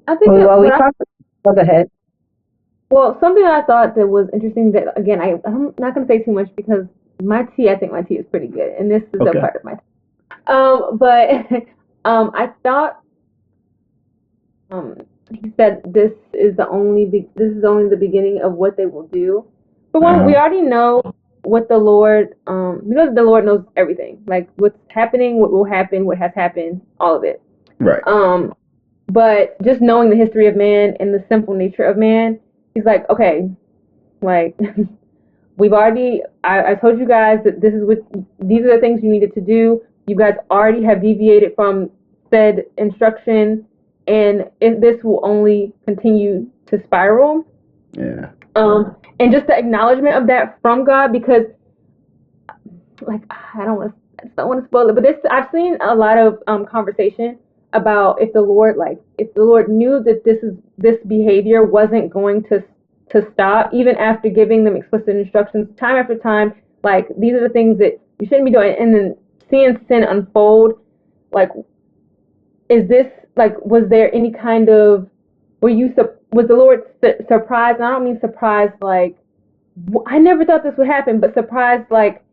I think Well, we talked. Oh, go ahead. well, something I thought that was interesting that again I'm not gonna say too much because I think my tea is pretty good, and this is a Okay. part of my tea. But I thought he said this is only the beginning of what they will do. For one, we already know what the Lord we know that the Lord knows everything, like what's happening, what will happen, what has happened, all of it. Right. But just knowing the history of man and the simple nature of man, he's like, okay, like I told you guys that these are the things you needed to do. You guys already have deviated from said instruction, and if this will only continue to spiral. Yeah. And just the acknowledgement of that from God, because like I don't want to spoil it, but I've seen a lot of conversation about if the Lord knew that this behavior wasn't going to stop, even after giving them explicit instructions time after time, like these are the things that you shouldn't be doing, and then seeing sin unfold, like is this like was there any kind of was the Lord surprised? And I don't mean surprised like I never thought this would happen, but surprised like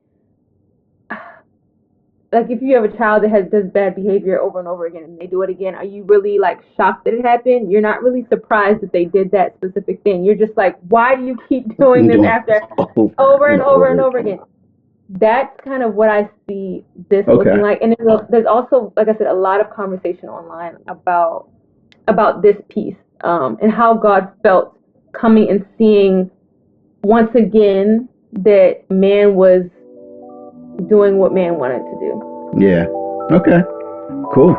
if you have a child that does bad behavior over and over again and they do it again, are you really like shocked that it happened? You're not really surprised that they did that specific thing. You're just like, why do you keep doing this after over and over and over again? That's kind of what I see this looking like. And there's also, like I said, a lot of conversation online about this piece and how God felt coming and seeing once again that man was doing what man wanted to do. Yeah. Okay. Cool.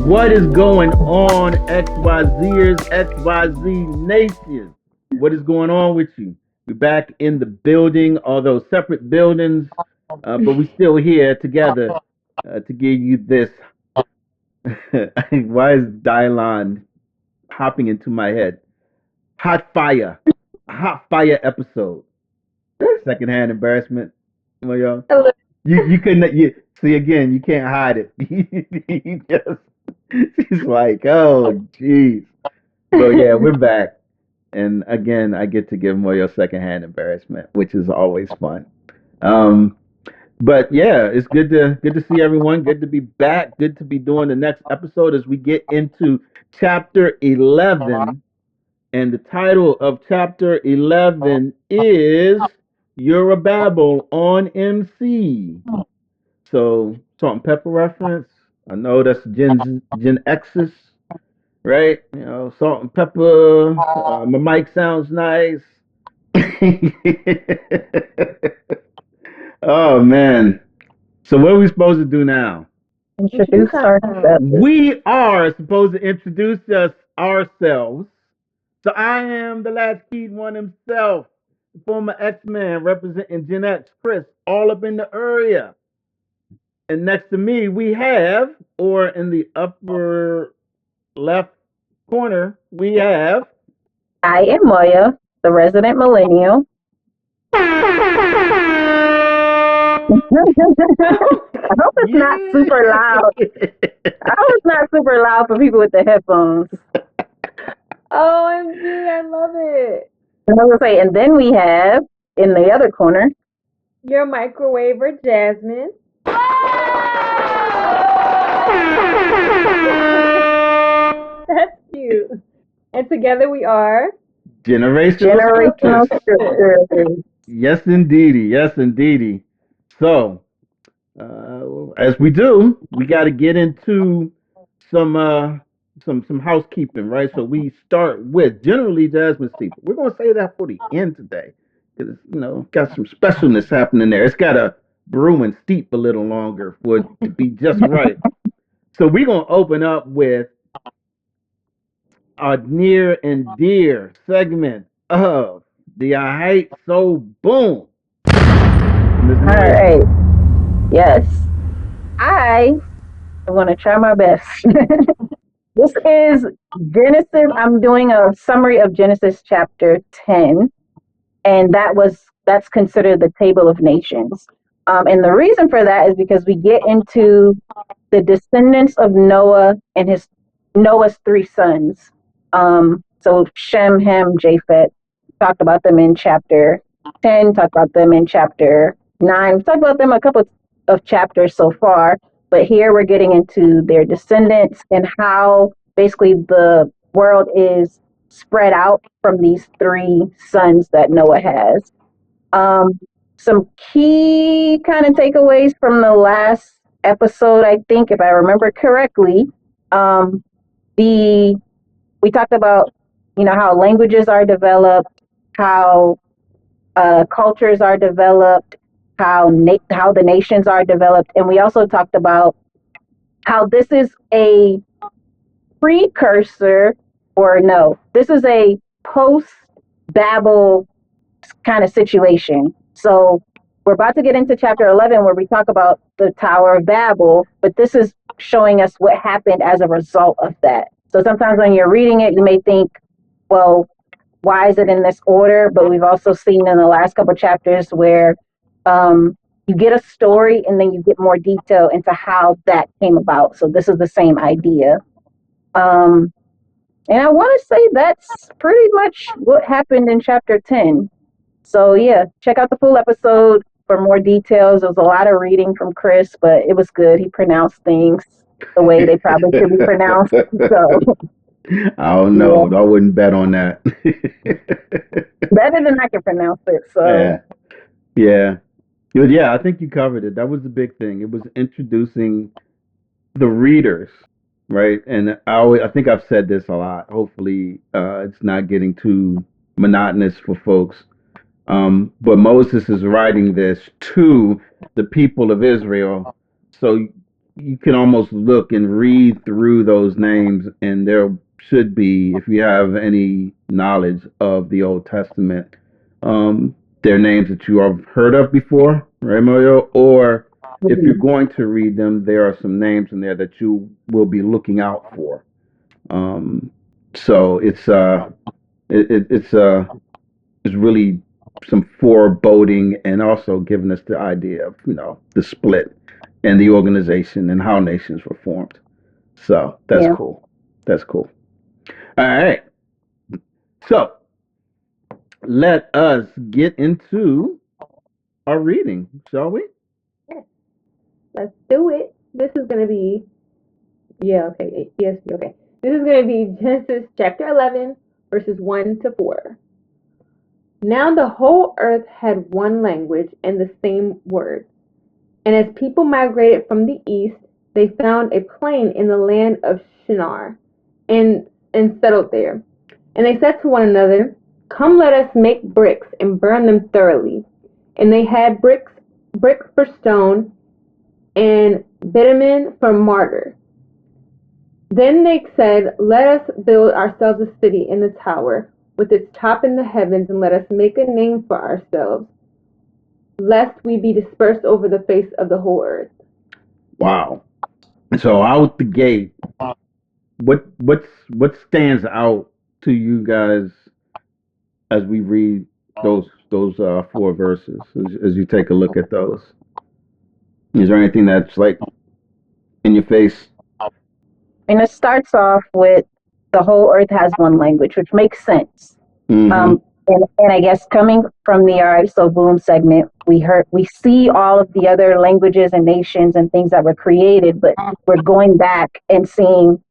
What is going on, XYZers, XYZ Nation? What is going on with you? We're back in the building, although separate buildings, but we're still here together to give you this. Why is Dylon hopping into my head? Hot fire episode. Secondhand embarrassment. Well, y'all. You couldn't. See again. You can't hide it. She's like, oh, jeez. So yeah, we're back. And again, I get to give Moyo secondhand embarrassment, which is always fun. But yeah, it's good to see everyone. Good to be back. Good to be doing the next episode as we get into chapter 11. And the title of chapter 11 is You're a Babel on MC. So salt and pepper reference. I know that's Gen X's. Right? You know, salt and pepper. My mic sounds nice. Oh, man. So what are we supposed to do now? Introduce ourselves. We are supposed to introduce ourselves. So I am the latchkeyed one himself, the former X-Man representing Gen X, Chris, all up in the area. And next to me, we have, or in the upper left corner, we have. I am Moya, the resident millennial. I hope it's not super loud. I hope it's not super loud for people with the headphones. OMG, I love it. I was gonna say, and then we have in the other corner your microwaver, Jasmine. That's cute. And together we are Generational Scriptures. Yes, indeedy. Yes, indeedy. So, as we do, we got to get into some housekeeping, right? So we start with generally Jasmine steeple. We're gonna say that for the end today, because got some specialness happening there. It's got to brew and steep a little longer for it to be just right. So we're gonna open up with our near and dear segment of the I Hate So Boom. All right. Yes. I I'm going to try my best. This is Genesis. I'm doing a summary of Genesis chapter 10, and that's considered the Table of Nations. And the reason for that is because we get into the descendants of Noah and Noah's three sons. So Shem, Ham, Japheth. Talked about them in chapter 10. Talked about them in chapter 9. We've talked about them a couple of chapters so far, but here we're getting into their descendants and how basically the world is spread out from these three sons that Noah has. Some key kind of takeaways from the last episode, I think, if I remember correctly, we talked about how languages are developed, how cultures are developed, how the nations are developed, and we also talked about how this is a precursor, or no, this is a post Babel kind of situation. So we're about to get into chapter 11 where we talk about the Tower of Babel, but this is showing us what happened as a result of that. So sometimes when you're reading it, you may think, well, why is it in this order? But we've also seen in the last couple of chapters where you get a story and then you get more detail into how that came about. So this is the same idea. And I want to say that's pretty much what happened in chapter 10. So yeah, check out the full episode for more details. There was a lot of reading from Chris, but it was good. He pronounced things the way they probably should be pronounced. So I don't know. Yeah. I wouldn't bet on that. Better than I can pronounce it. So yeah. I think you covered it. That was the big thing. It was introducing the readers, right? And I think I've said this a lot. Hopefully, it's not getting too monotonous for folks. But Moses is writing this to the people of Israel, so you can almost look and read through those names, and there should be, if you have any knowledge of the Old Testament, they're names that you have heard of before, right, Mario? Or if you're going to read them, there are some names in there that you will be looking out for. So it's really some foreboding, and also giving us the idea of the split and the organization and how nations were formed. So that's cool. That's cool. All right. So let us get into our reading, shall we? Yes. Let's do it. This is going to be, okay. This is going to be Genesis chapter 11, verses 1 to 4. Now the whole earth had one language and the same words. And as people migrated from the east, they found a plain in the land of Shinar and settled there. And they said to one another, "Come, let us make bricks and burn them thoroughly." And they had brick for stone and bitumen for mortar. Then they said, "Let us build ourselves a city in the tower, with its top in the heavens, and let us make a name for ourselves, lest we be dispersed over the face of the whole earth." Wow. So out the gate, what stands out to you guys as we read those 4 verses, as you take a look at those? Is there anything that's like in your face? And it starts off with the whole earth has one language, which makes sense. Mm-hmm. And I guess coming from the All Right, So Boom segment, we see all of the other languages and nations and things that were created, but we're going back and seeing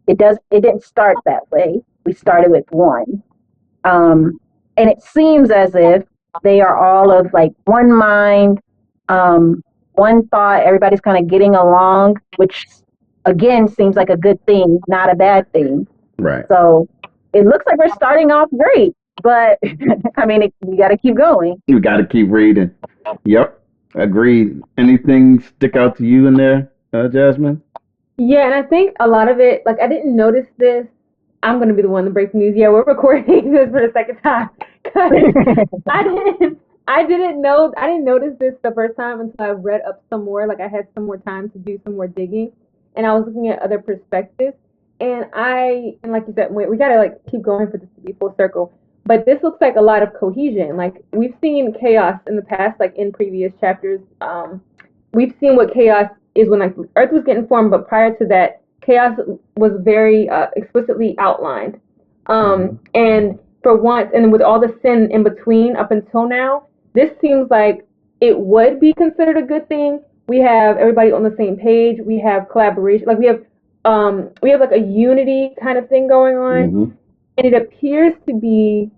it didn't start that way. We started with one. And it seems as if they are all of like one mind, one thought, everybody's kind of getting along, which again seems like a good thing, not a bad thing. Right. So it looks like we're starting off great, but I mean, we got to keep going. You got to keep reading. Yep. Agreed. Anything stick out to you in there, Jasmine? Yeah, and I think a lot of it, like I didn't notice this. I'm going to be the one to break the news. Yeah, we're recording this for the second time. I didn't notice this the first time until I read up some more. Like I had some more time to do some more digging. and I was looking at other perspectives, and like you said, we gotta like keep going for this to be full circle. But this looks like a lot of cohesion. Like we've seen chaos in the past, like in previous chapters. We've seen what chaos is when like Earth was getting formed, but prior to that, chaos was very explicitly outlined. And for once, and with all the sin in between up until now, this seems like it would be considered a good thing. We have everybody on the same page. We have collaboration. Like we have like a unity kind of thing going on, and it appears to be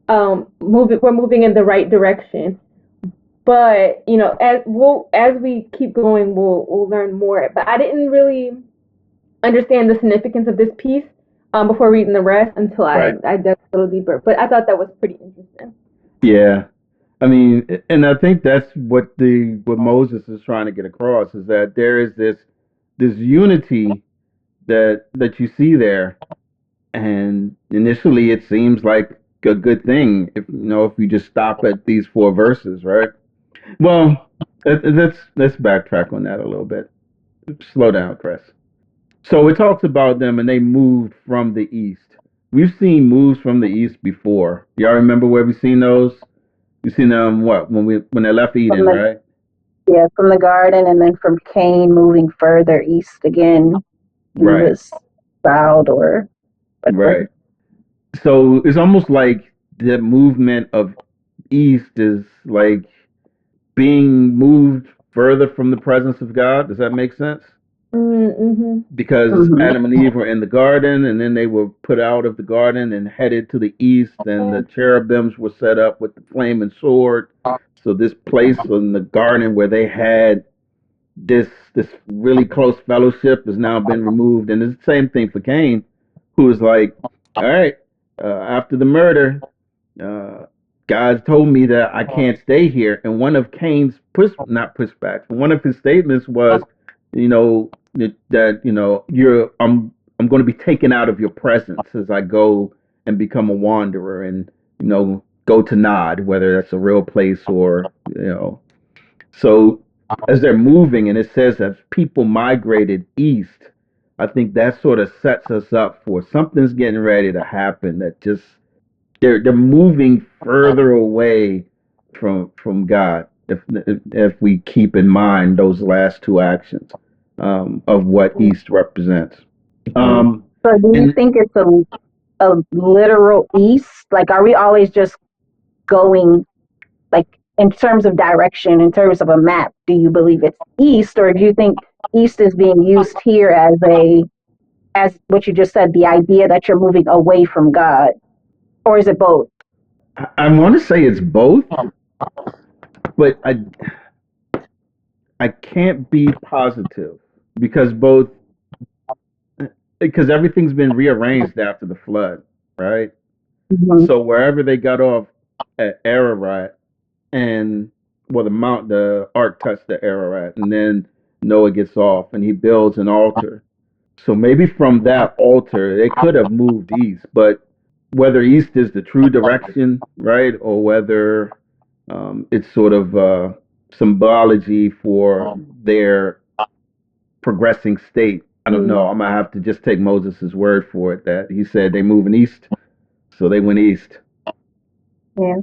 moving. We're moving in the right direction. But as we keep going, we'll learn more. But I didn't really understand the significance of this piece before reading the rest until I dug a little deeper. But I thought that was pretty interesting. Yeah. I mean, and I think that's what Moses is trying to get across, is that there is this unity that you see there, and initially it seems like a good thing if you just stop at these 4 verses, right? Well, let's backtrack on that a little bit. Slow down, Chris. So it talks about them, and they moved from the east. We've seen moves from the east before. Y'all remember where we've seen those? We've seen them when they left Eden, right? Yeah, from the garden, and then from Cain moving further east again. He was proud or right. So it's almost like the movement of east is like being moved further from the presence of God. Does that make sense? Mm-hmm. Because Adam and Eve were in the garden, and then they were put out of the garden and headed to the east, and the cherubims were set up with the flaming sword. So this place in the garden where they had this really close fellowship has now been removed. And it's the same thing for Cain, who was like, all right, after the murder, God told me that I can't stay here. And one of Cain's one of his statements was, that I'm going to be taken out of your presence as I go and become a wanderer and go to Nod, whether that's a real place or So as they're moving, and it says as people migrated east, I think that sort of sets us up for something's getting ready to happen. That just they're moving further away from God. If we keep in mind those last 2 actions of what east represents. So do you think it's a literal east? Like, are we always just going, like, in terms of direction, in terms of a map, do you believe it's east, or do you think east is being used here as what you just said, the idea that you're moving away from God? Or is it both? I want to say it's both, but I can't be positive because everything's been rearranged after the flood, right? Mm-hmm. So wherever they got off at Ararat, and the ark touched the Ararat, and then Noah gets off and he builds an altar. So maybe from that altar they could have moved east, but whether east is the true direction, right, or whether it's sort of symbology for their progressing state, I don't know. I'm gonna have to just take Moses' word for it that he said they moving east, so they went east. Yeah.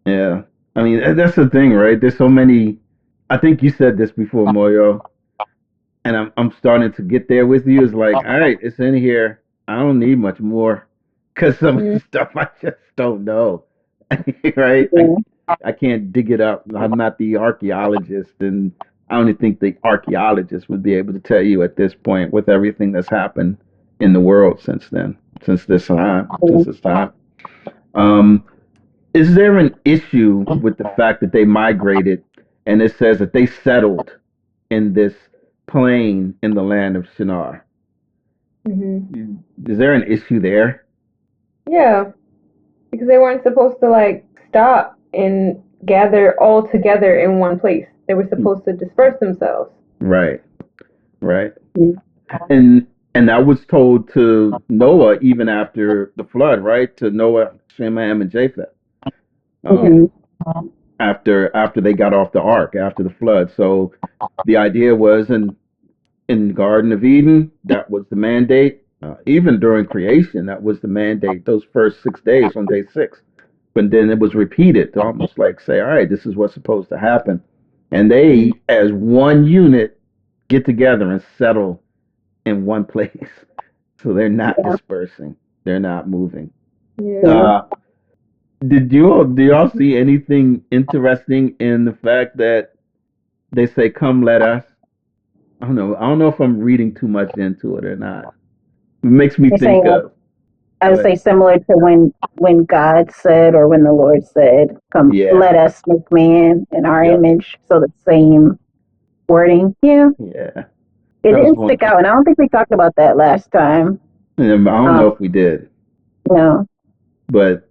Yeah. I mean, that's the thing, right? There's so many. I think you said this before, Moyo, and I'm starting to get there with you. It's like, all right, it's in here. I don't need much more, because some of the stuff I just don't know, right? Yeah. I can't dig it up. I'm not the archaeologist, and I don't even think the archaeologist would be able to tell you at this point with everything that's happened in the world since this time. Is there an issue with the fact that they migrated, and it says that they settled in this plain in the land of Shinar? Mm-hmm. Is there an issue there? Yeah, because they weren't supposed to like stop and gather all together in one place. They were supposed to disperse themselves. Right. Mm-hmm. And that was told to Noah even after the flood, right? To Noah, Shem, Ham, and Japheth. After they got off the ark after the flood. So the idea was, and in the Garden of Eden, that was the mandate. Even during creation, that was the mandate. Those first 6 days on day 6, but then it was repeated to almost like say, all right, this is what's supposed to happen, and they, as one unit, get together and settle in one place, so they're not dispersing, they're not moving. Yeah. Do y'all see anything interesting in the fact that they say, "Come, let us"? I don't know. I don't know if I'm reading too much into it or not. It makes me think of. I would say similar to when God said, or when the Lord said, "Come, let us make man in our image." So the same wording. Yeah. Yeah. It didn't stick out, and I don't think we talked about that last time. I don't know if we did. No. But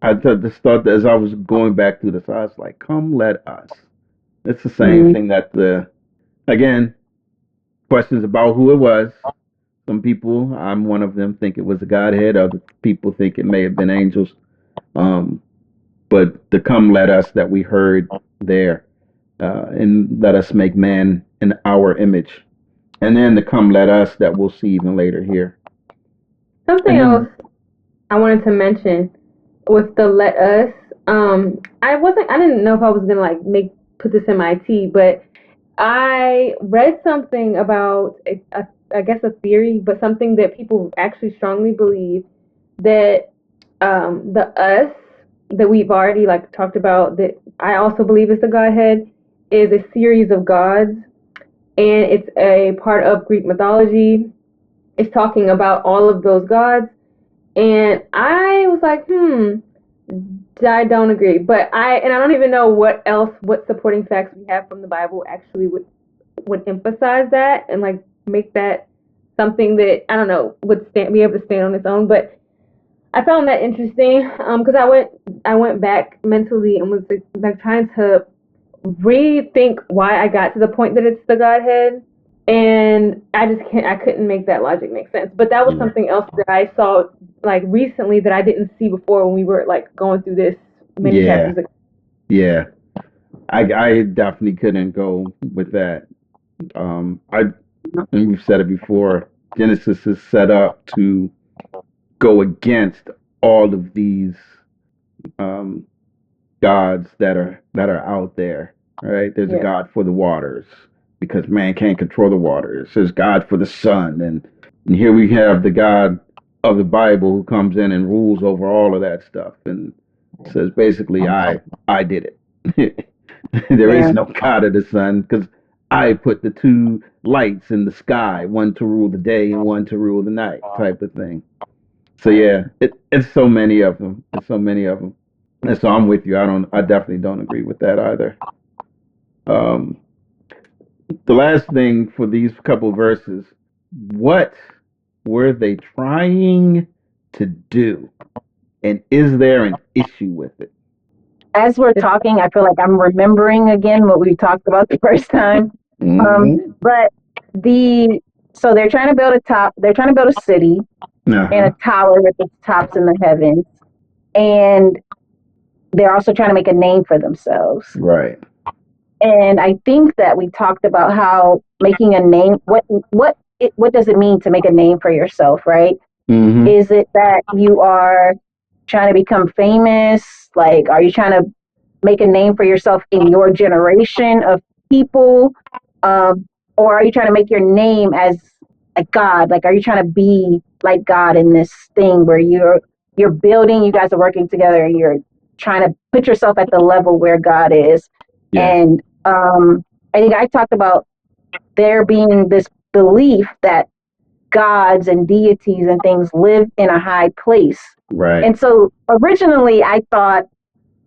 I just thought that as I was going back through this, I was like, "Come, let us." It's the same thing that again, questions about who it was. Some people, I'm one of them, think it was a Godhead. Other people think it may have been angels. But the "come, let us" that we heard there, and let us make man in our image. And then the "come, let us" that we'll see even later here. Something else I wanted to mention with the "let us," I didn't know if I was gonna like put this in my tea, but I read something about I guess a theory, but something that people actually strongly believe, that the us that we've already like talked about, that I also believe is the Godhead, is a series of gods, and it's a part of Greek mythology. It's talking about all of those gods, and I was like, I don't agree. But I don't even know what supporting facts we have from the Bible actually would emphasize that and like make that something that, I don't know, would be able to stand on its own. But I found that interesting because I went back mentally and was like trying to rethink why I got to the point that it's the Godhead, and I couldn't make that logic make sense. But that was something else that I saw like recently that I didn't see before when we were like going through this many chapters ago. Yeah, I definitely couldn't go with that. And we've said it before, Genesis is set up to go against all of these gods that are out there, right? There's a God for the waters because man can't control the waters. There's God for the sun, and here we have the God of the Bible who comes in and rules over all of that stuff and says basically, I did it. There is no God of the sun because I put the two lights in the sky, one to rule the day and one to rule the night, type of thing. So yeah, it's so many of them. It's so many of them. And so I'm with you. I definitely don't agree with that either. The last thing for these couple verses, what were they trying to do? And is there an issue with it? As we're talking, I feel like I'm remembering again what we talked about the first time. But so they're trying to build they're trying to build a city and a tower with its tops in the heavens. And they're also trying to make a name for themselves. Right. And I think that we talked about how making a name, what does it mean to make a name for yourself, right? Is it that you are trying to become famous? Like, are you trying to make a name for yourself in your generation of people? Or are you trying to make your name as like God? Like, are you trying to be like God in this thing where you're building, you guys are working together, and you're trying to put yourself at the level where God is? And I think I talked about there being this belief that gods and deities and things live in a high place. Right. And so originally I thought,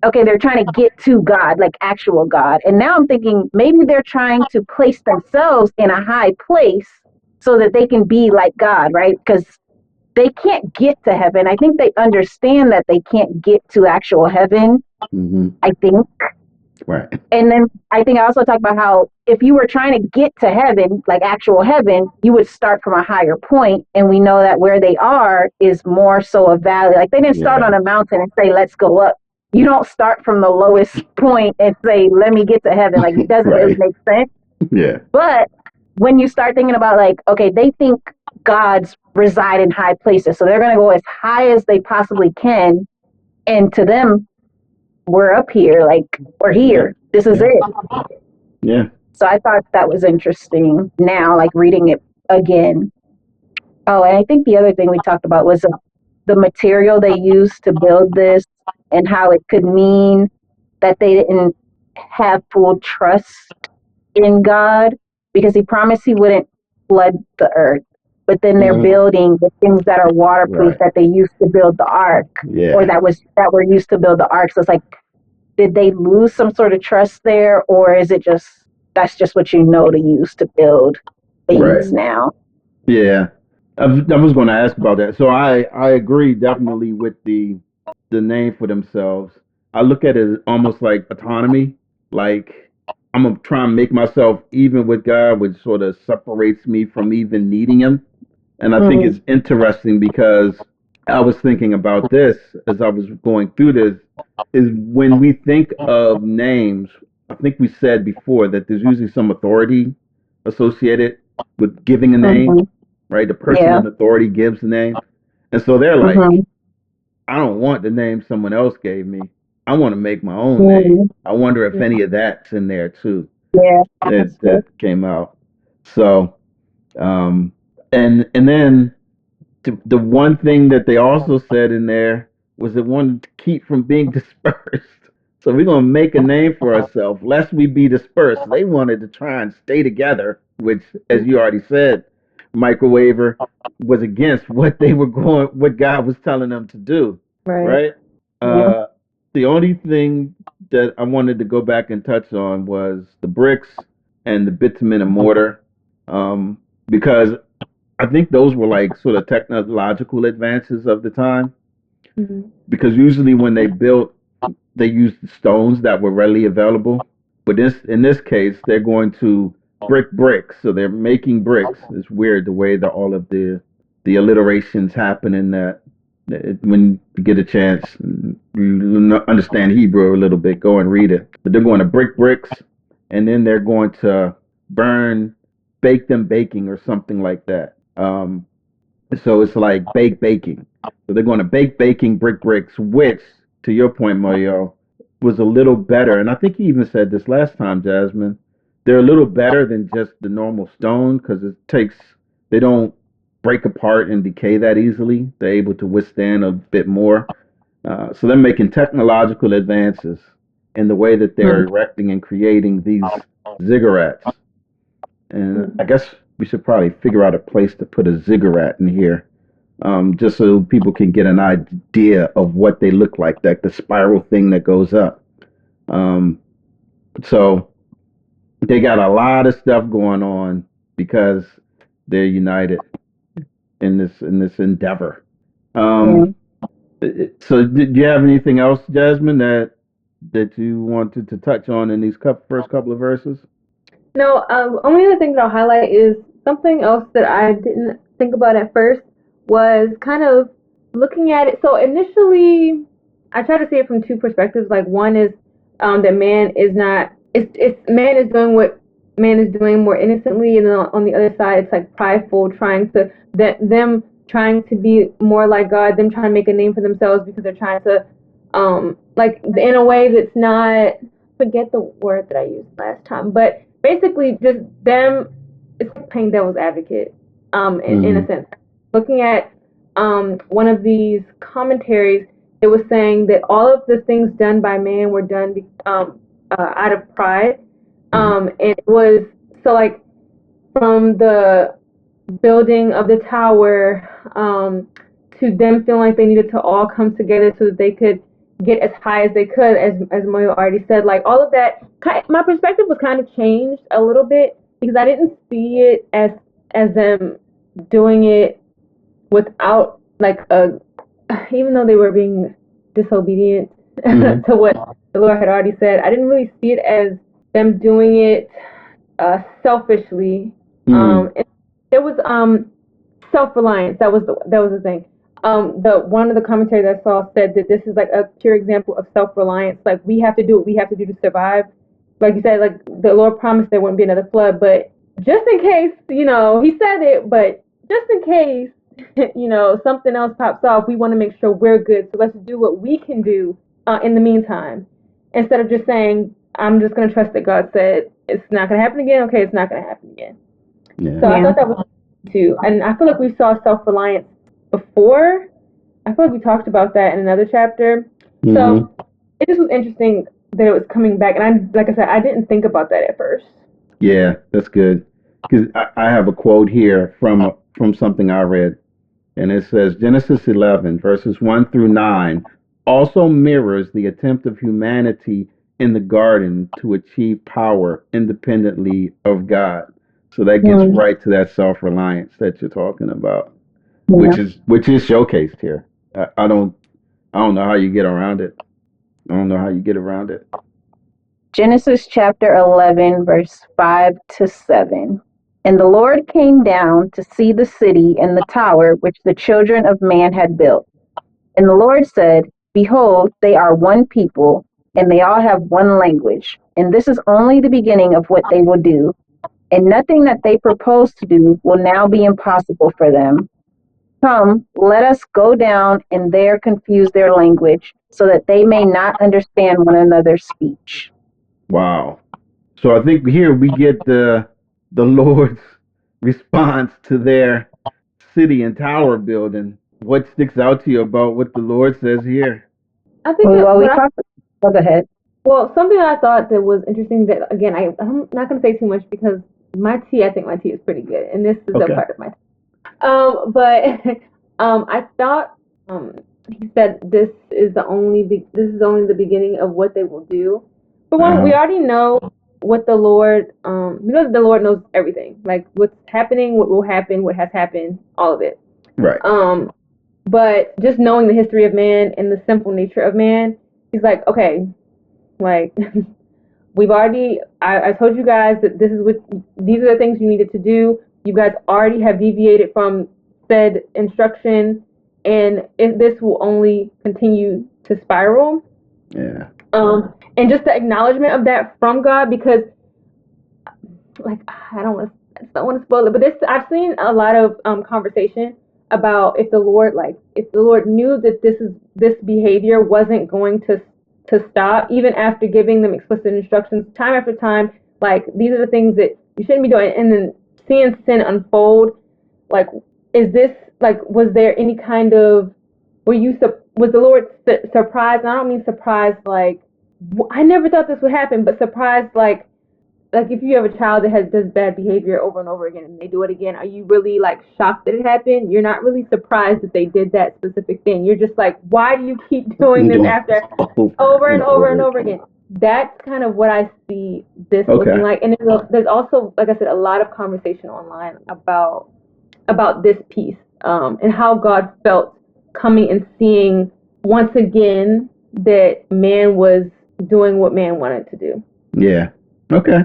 okay, they're trying to get to God, like actual God. And now I'm thinking maybe they're trying to place themselves in a high place so that they can be like God, right? Because they can't get to heaven. I think they understand that they can't get to actual heaven, I think. Right. And then I think I also talked about how if you were trying to get to heaven, like actual heaven, you would start from a higher point. And we know that where they are is more so a valley. Like they didn't start on a mountain and say, let's go up. You don't start from the lowest point and say, let me get to heaven. Like it doesn't really make sense. Yeah. But when you start thinking about like, okay, they think gods reside in high places, so they're going to go as high as they possibly can, and to them, we're up here, like we're here. This is it. Yeah. So I thought that was interesting. Now, like reading it again. Oh, and I think the other thing we talked about was the material they used to build this, and how it could mean that they didn't have full trust in God, because he promised he wouldn't flood the earth. But then they're building the things that are waterproof that they used to build the ark, or that were used to build the ark. So it's like, did they lose some sort of trust there, or is it just that's just what you know to use to build things now? Yeah. I was going to ask about that. So I agree definitely with the name for themselves. I look at it as almost like autonomy. Like I'm gonna try and make myself even with God, which sort of separates me from even needing Him. And I think it's interesting because I was thinking about this as I was going through this. Is when we think of names, I think we said before that there's usually some authority associated with giving a name, right? The person in authority gives the name. And so they're like, I don't want the name someone else gave me. I want to make my own name. I wonder if any of that's in there too. Yeah. That came out. So, and then the one thing that they also said in there was it wanted to keep from being dispersed. So we're gonna make a name for ourselves, lest we be dispersed. They wanted to try and stay together, which, as you already said, Microwaver was against what what God was telling them to do. Right? The only thing that I wanted to go back and touch on was the bricks and the bitumen and mortar, because I think those were like sort of technological advances of the time. Because usually when they built, they used stones that were readily available. But in this case, they're going to brick bricks. So they're making bricks. It's weird the way that all of the alliterations happen in that. When you get a chance, you understand Hebrew a little bit, go and read it. But they're going to brick bricks, and then they're going to bake them baking or something like that. So it's like baking. So they're going to bake baking brick bricks, which, to your point, Mario, was a little better. And I think you even said this last time, Jasmine. They're a little better than just the normal stone because they don't break apart and decay that easily. They're able to withstand a bit more. So they're making technological advances in the way that they're erecting and creating these ziggurats. And I guess we should probably figure out a place to put a ziggurat in here, just so people can get an idea of what they look like the spiral thing that goes up. So they got a lot of stuff going on because they're united in this endeavor. So did you have anything else, Jasmine, that you wanted to touch on in these first couple of verses? No, only other thing that I'll highlight is something else that I didn't think about at first was kind of looking at it. So initially, I try to see it from two perspectives. Like one is that man is not, it's man is doing what man is doing more innocently, and then on the other side, it's like prideful, trying to them trying to be more like God, them trying to make a name for themselves because they're trying to like in a way that's not, forget the word that I used last time, but basically just them, it's like playing devil's advocate in a sense. Looking at one of these commentaries, it was saying that all of the things done by man were done out of pride, and it was so like from the building of the tower to them feeling like they needed to all come together so that they could get as high as they could, as Moyo already said. Like all of that, my perspective was kind of changed a little bit because I didn't see it as them doing it without like even though they were being disobedient to what the Lord had already said, I didn't really see it as them doing it selfishly. And there was self-reliance. That was the thing. The one of the commentaries I saw said that this is like a pure example of self-reliance. Like we have to do what we have to do to survive. Like you said, like the Lord promised there wouldn't be another flood, but just in case, he said it, but just in case, something else pops off, we want to make sure we're good. So let's do what we can do in the meantime, instead of just saying, I'm just going to trust that God said it's not going to happen again. Okay, it's not going to happen again. Yeah. So I thought that was too. And I feel like we saw self-reliance before. I feel like we talked about that in another chapter. Mm-hmm. So it just was interesting that it was coming back. And like I said, I didn't think about that at first. Yeah, that's good. Because I have a quote here from something I read, and it says Genesis 11 verses 1 through 9 also mirrors the attempt of humanity in the garden to achieve power independently of God. So that gets right to that self-reliance that you're talking about, which is showcased here. I don't know how you get around it. I don't know how you get around it. Genesis chapter 11, verse 5 to 7. And the Lord came down to see the city and the tower which the children of man had built. And the Lord said, Behold, they are one people, and they all have one language. And this is only the beginning of what they will do. And nothing that they propose to do will now be impossible for them. Come, let us go down and there confuse their language, so that they may not understand one another's speech. Wow. So I think here we get the Lord's response to their city and tower building. What sticks out to you about what the Lord says here? I think go ahead. Well, something I thought that was interesting that, again, I'm not going to say too much because I think my tea is pretty good, and this is a part of my tea. But I thought he said this is only the beginning of what they will do. But one, we already know what the Lord, we know that the Lord knows everything, like what's happening, what will happen, what has happened, all of it. Right. But just knowing the history of man and the simple nature of man, he's like, okay, like we've already, I told you guys that these are the things you needed to do. You guys already have deviated from said instruction, and if this will only continue to spiral. Yeah. And just the acknowledgement of that from God, because like I don't want to spoil it, but I've seen a lot of conversation about if the Lord knew that this behavior wasn't going to stop, even after giving them explicit instructions time after time, like these are the things that you shouldn't be doing, and then seeing sin unfold, like is this, like, was there any kind of, was the Lord surprised? And I don't mean surprised like I never thought this would happen, but surprised like if you have a child that does bad behavior over and over again and they do it again, are you really like shocked that it happened? You're not really surprised that they did that specific thing. You're just like, why do you keep doing this after over and over and over again? That's kind of what I see this looking like. And there's also, like I said, a lot of conversation online about this piece, and how God felt coming and seeing once again that man was doing what man wanted to do. Yeah. Okay.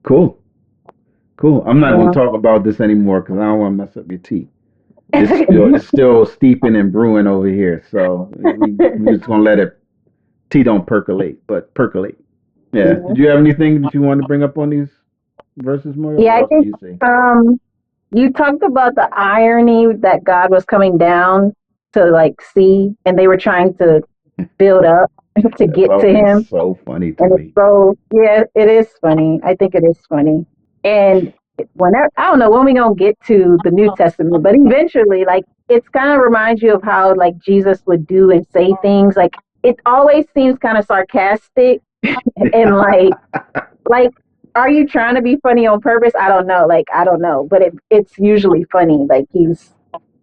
Cool. I'm not going to talk about this anymore because I don't want to mess up your tea. It's still steeping and brewing over here, so we're just going to let it. Tea don't percolate, but percolate. Yeah. Did you have anything that you wanted to bring up on these verses, Moira? Yeah, I think you talked about the irony that God was coming down to like see, and they were trying to build up to get to him. It's so funny to me. So yeah, it is funny. I think it is funny. And whenever, I don't know when we gonna get to the New Testament, but eventually, like it's kind of reminds you of how like Jesus would do and say things. Like it always seems kind of sarcastic and like. Are you trying to be funny on purpose? I don't know. I don't know. But it's usually funny. Like the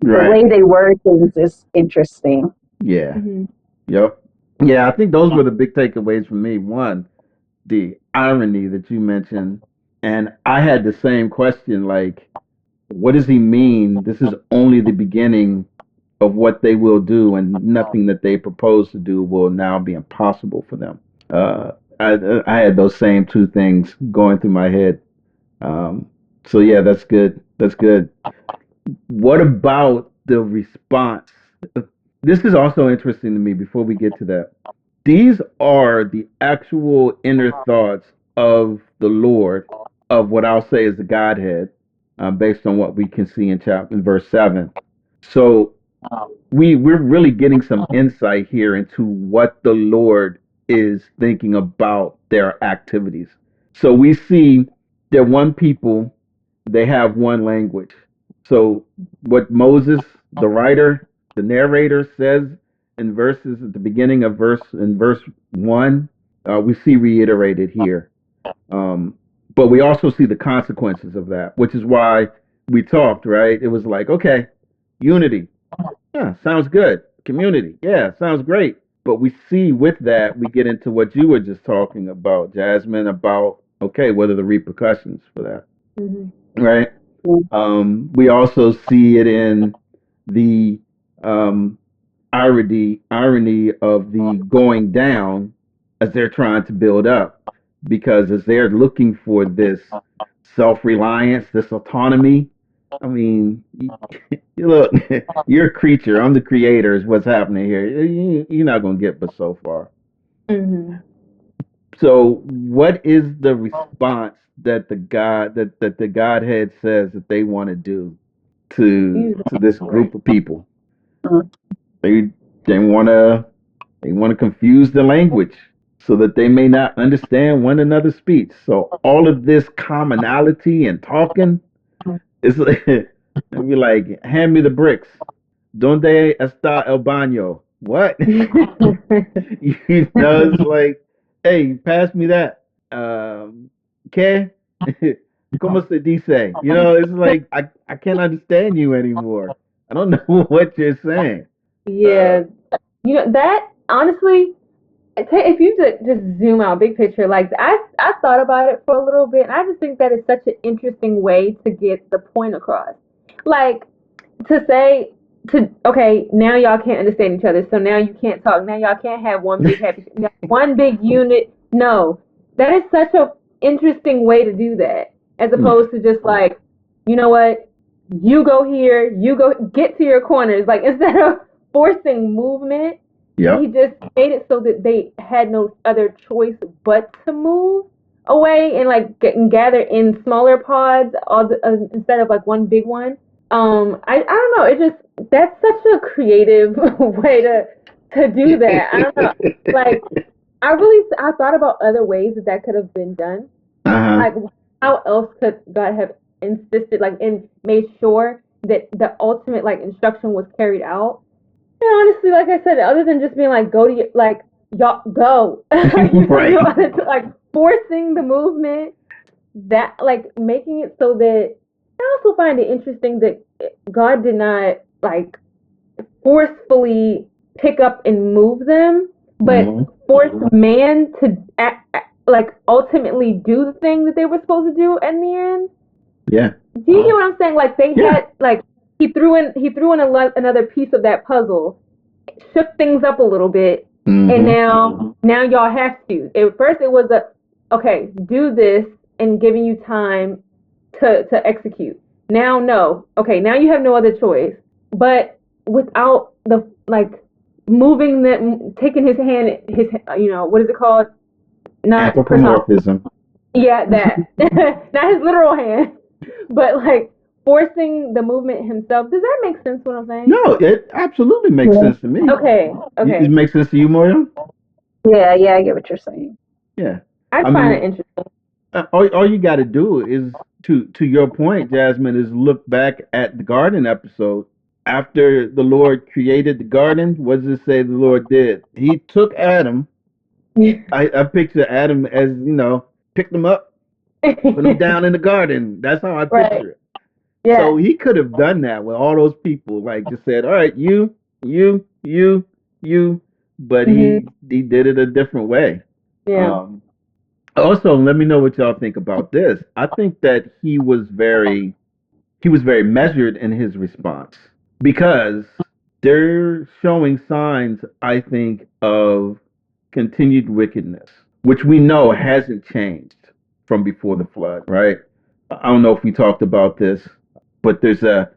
way they word things is interesting. Yeah. Mm-hmm. Yep. Yeah, I think those were the big takeaways for me. One, the irony that you mentioned. And I had the same question, like, what does he mean? This is only the beginning of what they will do, and nothing that they propose to do will now be impossible for them. I had those same two things going through my head. So yeah, that's good. That's good. What about the response? This is also interesting to me before we get to that. These are the actual inner thoughts of the Lord of what I'll say is the Godhead, based on what we can see in verse 7. So we're really getting some insight here into what the Lord is thinking about their activities. So we see they're one people, they have one language. So what Moses, the writer, the narrator, says in verses at the beginning of verse 1, we see reiterated here. But we also see the consequences of that, which is why we talked, right? It was like, okay, unity. Yeah, sounds good. Community. Yeah, sounds great. But we see with that, we get into what you were just talking about, Jasmine, about, okay, what are the repercussions for that? Mm-hmm. Right? We also see it in the irony of the going down as they're trying to build up. Because as they're looking for this self-reliance, this autonomy, I mean, look, you're a creature. I'm the creator. Is what's happening here. You're not going to get but so far. Mm-hmm. So, what is the response that the Godhead says that they want to do to this group of people? They want to confuse the language so that they may not understand one another's speech. So all of this commonality and talking is like, and be like, hand me the bricks. Donde está el baño? What? It's like, hey, pass me that. ¿Qué? ¿Cómo se dice? It's like, I can't understand you anymore. I don't know what you're saying. Yeah. That, honestly, if you just zoom out, big picture, like, I thought about it for a little bit, and I just think that is such an interesting way to get the point across. Like, to say, okay, now y'all can't understand each other, so now you can't talk. Now y'all can't have one big happy, one big unit. No, that is such an interesting way to do that, as opposed to just like, you know what, you go here, you go, get to your corners. Like, instead of forcing movement, he just made it so that they had no other choice but to move away and like gather in smaller pods, instead of like one big one. I don't know. It just, that's such a creative way to do that. I don't know. Like, I thought about other ways that could have been done. Like, how else could God have insisted, like, and made sure that the ultimate like instruction was carried out? And honestly, like I said, other than just being like, go to your, like, y'all go, right? Like, forcing the movement, that, like, making it so that, I also find it interesting that God did not like forcefully pick up and move them, but force man to like ultimately do the thing that they were supposed to do in the end. Yeah. Do you hear what I'm saying? Like, they had, like, he threw in another piece of that puzzle, shook things up a little bit, and now y'all have to. At first it was okay, do this, and giving you time to execute. Now, no. Okay, now you have no other choice. But without the, like, moving the, taking his hand, what is it called? Not anthropomorphism. Yeah, that. Not his literal hand, but like forcing the movement himself. Does that make sense what I'm saying? No, it absolutely makes sense to me. Okay. It makes sense to you, Moira? Yeah, I get what you're saying. Yeah. I find it interesting. All you got to do is, to your point, Jasmine, is look back at the garden episode. After the Lord created the garden, what does it say the Lord did? He took Adam. I picture Adam as, picked him up, put him down in the garden. That's how I picture it. Yeah. So he could have done that with all those people, like just said, all right, you, but he did it a different way. Yeah. Also, let me know what y'all think about this. I think that he was very measured in his response, because they're showing signs, I think, of continued wickedness, which we know hasn't changed from before the flood, right? I don't know if we talked about this, but there's a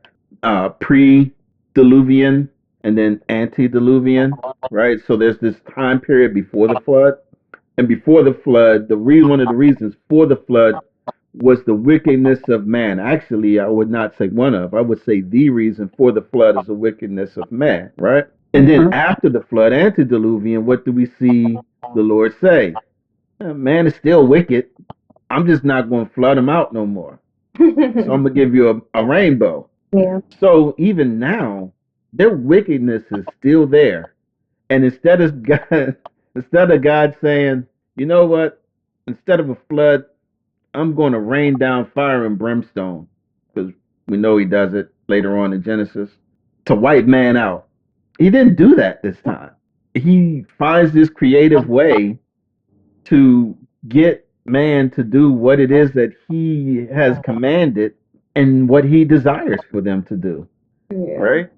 pre-diluvian and then antediluvian, right? So there's this time period before the flood. And before the flood, one of the reasons for the flood was the wickedness of man. Actually, I would not say one of. I would say the reason for the flood is the wickedness of man, right? And then after the flood, antediluvian, what do we see the Lord say? Man is still wicked. I'm just not going to flood him out no more. So I'm going to give you a rainbow. Yeah. So even now, their wickedness is still there. And instead of God saying, you know what? Instead of a flood, I'm going to rain down fire and brimstone, because we know he does it later on in Genesis, to wipe man out. He didn't do that this time. He finds this creative way to get man to do what it is that he has commanded and what he desires for them to do. Yeah. Right?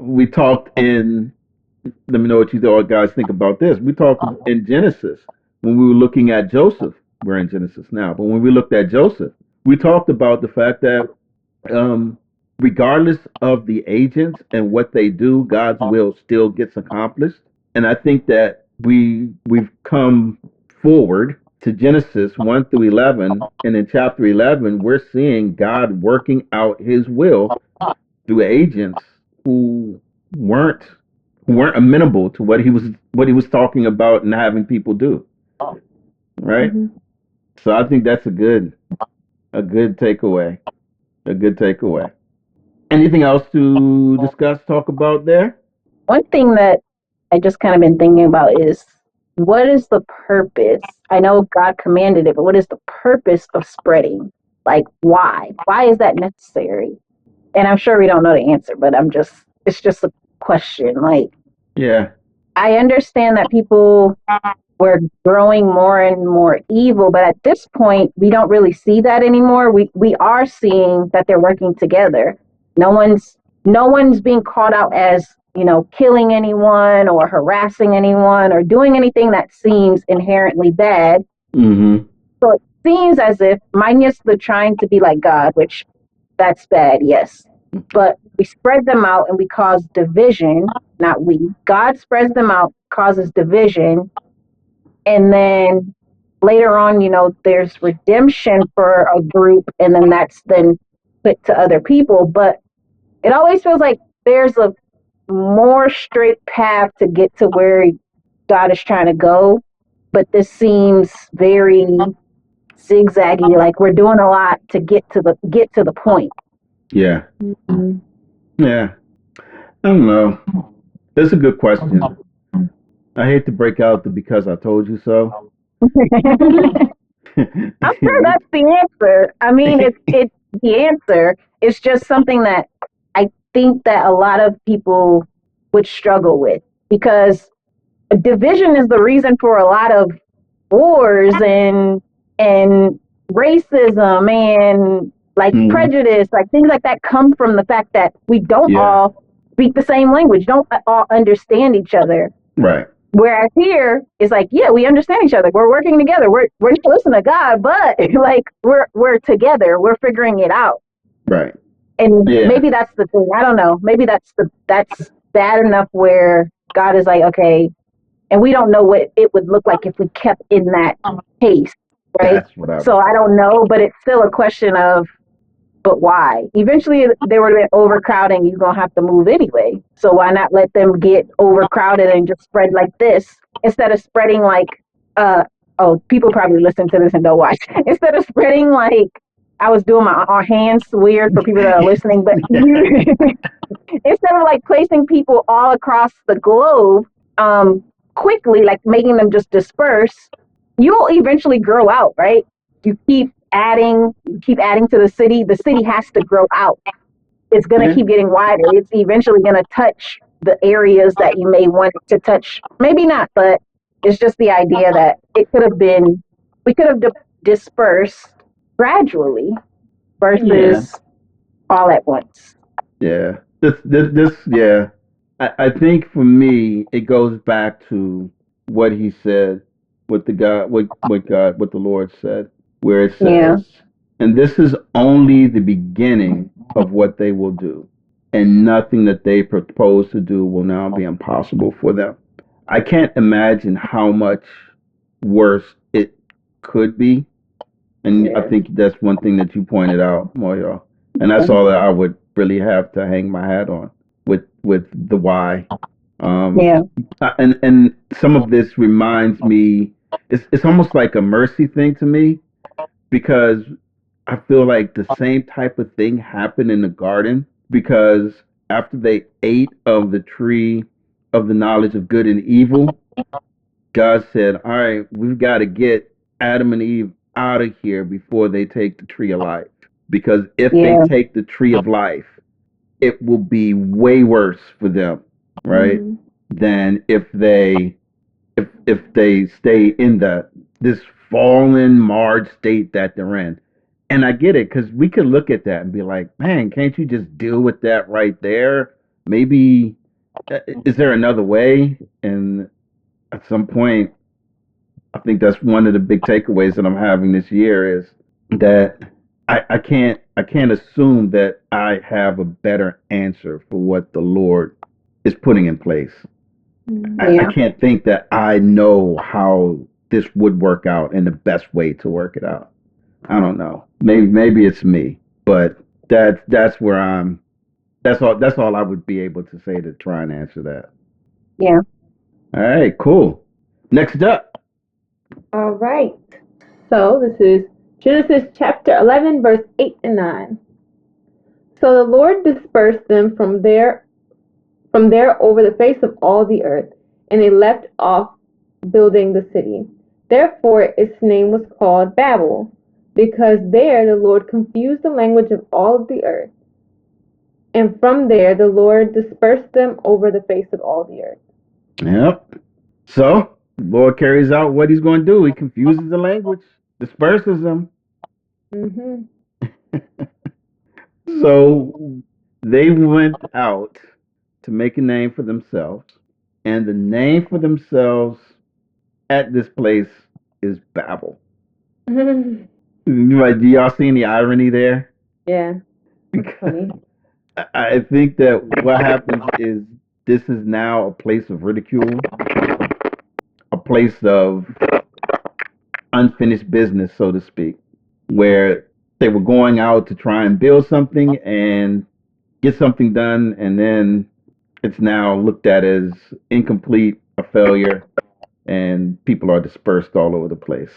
We talked in, let me know what you guys think about this. We talked in Genesis when we were looking at Joseph. We're in Genesis now, but when we looked at Joseph, we talked about the fact that regardless of the agents and what they do, God's will still gets accomplished. And I think that we've come forward to Genesis 1 through 11, and in chapter 11, we're seeing God working out his will through agents who weren't amenable to what he was talking about and having people do. Right? Mm-hmm. So I think that's a good takeaway. A good takeaway. Anything else to discuss, talk about there? One thing that I just kind of been thinking about is, what is the purpose? I know God commanded it, but what is the purpose of spreading? Like, why? Why is that necessary? And I'm sure we don't know the answer, but it's just a question. Like, yeah, I understand that people were growing more and more evil, but at this point, we don't really see that anymore. We are seeing that they're working together. No one's being called out as, killing anyone or harassing anyone or doing anything that seems inherently bad. Mm-hmm. So it seems as if, minus the trying to be like God, which that's bad, yes. But we spread them out and we cause division, not we. God spreads them out, causes division. And then later on, there's redemption for a group, and then that's then put to other people. But it always feels like there's a more straight path to get to where God is trying to go. But this seems very zigzaggy, like we're doing a lot to get to the point. Yeah. Mm-hmm. Yeah. I don't know. That's a good question. I hate to break out the because I told you so. I'm sure that's the answer. I mean, it's the answer. It's just something that I think that a lot of people would struggle with, because division is the reason for a lot of wars and racism and prejudice, like things like that come from the fact that we don't all speak the same language, don't all understand each other. Right. Whereas here, it's like, yeah, we understand each other. We're working together. We're not listening to God, but like we're together. We're figuring it out. Right. And maybe that's the thing. I don't know. Maybe that's bad enough where God is like, okay, and we don't know what it would look like if we kept in that pace, right? That's what so I don't know, but it's still a question of, but why? Eventually, there would have been overcrowding. You're going to have to move anyway. So why not let them get overcrowded and just spread like this instead of spreading like, people probably listen to this and don't watch. Instead of spreading like, I was doing my hands weird for people that are listening, but instead of like placing people all across the globe quickly, like making them just disperse, you'll eventually grow out, right? You keep adding to the city has to grow out. It's going to keep getting wider. It's eventually going to touch the areas that you may want it to touch. Maybe not, but it's just the idea that we could have dispersed gradually versus all at once. Yeah. This I think for me, it goes back to what he said, what the Lord said, where it says, and this is only the beginning of what they will do, and nothing that they propose to do will now be impossible for them. I can't imagine how much worse it could be And I Yeah. think that's one thing that you pointed out, Moyo. And that's all that I would really have to hang my hat on with the why. Um, Yeah. and some of this reminds me, it's almost like a mercy thing to me because I feel like the same type of thing happened in the garden because after they ate of the tree of the knowledge of good and evil, God said, all right, we've got to get Adam and Eve out of here before they take the tree of life. Because if they Yeah. take the tree of life, it will be way worse for them, right? Mm-hmm. Than if they stay in this fallen, marred state that they're in. And I get it because we could look at that and be like, man, can't you just deal with that right there? Maybe is there another way? And at some point, I think that's one of the big takeaways that I'm having this year is that I can't assume that I have a better answer for what the Lord is putting in place. I Yeah. can't think that I know how this would work out and the best way to work it out. I don't know. Maybe it's me, but that's where I'm. That's all I would be able to say to try and answer that. Yeah. All right, cool. Next up. All right. So this is Genesis chapter 11, verse 8 and 9. So the Lord dispersed them from there over the face of all the earth, and they left off building the city. Therefore its name was called Babel, because there the Lord confused the language of all of the earth. And from there the Lord dispersed them over the face of all the earth. Yep. So the Lord carries out what He's going to do. He confuses the language, disperses them. Mm-hmm. So they went out to make a name for themselves, and the name for themselves at this place is Babel. Right? Do y'all see any irony there? Yeah, that's funny. I think that what happens is this is now a place of ridicule, a place of unfinished business, so to speak, where they were going out to try and build something and get something done, and then it's now looked at as incomplete, a failure, and people are dispersed all over the place.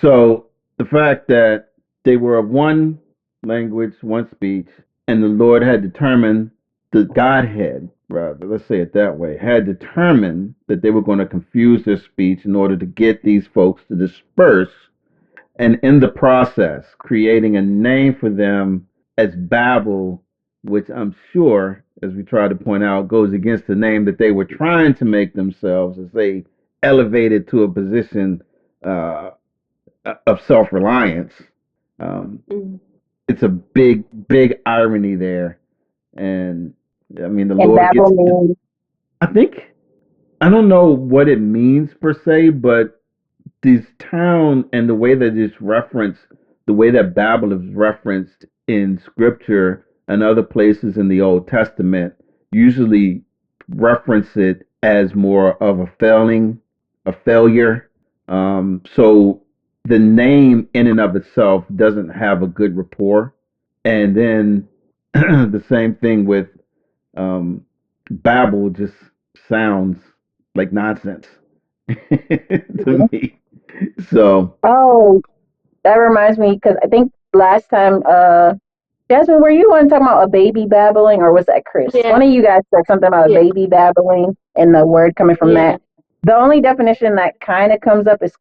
So the fact that they were of one language, one speech, and the Lord had determined, the Godhead, rather, let's say it that way, had determined that they were going to confuse their speech in order to get these folks to disperse, and in the process, creating a name for them as Babel, which I'm sure, as we try to point out, goes against the name that they were trying to make themselves as they elevated to a position uh, of self-reliance. Um, Mm. it's a big, big irony there, and I mean the And Lord Babel gets. means I think I don't know what it means per se, but this town and the way that it's referenced, the way that Babel is referenced in Scripture and other places in the Old Testament, usually reference it as more of a failing, a failure. So the name in and of itself doesn't have a good rapport. And then the same thing with um, Babel just sounds like nonsense to me. So, oh, that reminds me because I think last time, Jasmine, were you on talking about a baby babbling, or was that Chris? Yeah. One of you guys said something about a Yeah. baby babbling and the word coming from Yeah. that. The only definition that kind of comes up is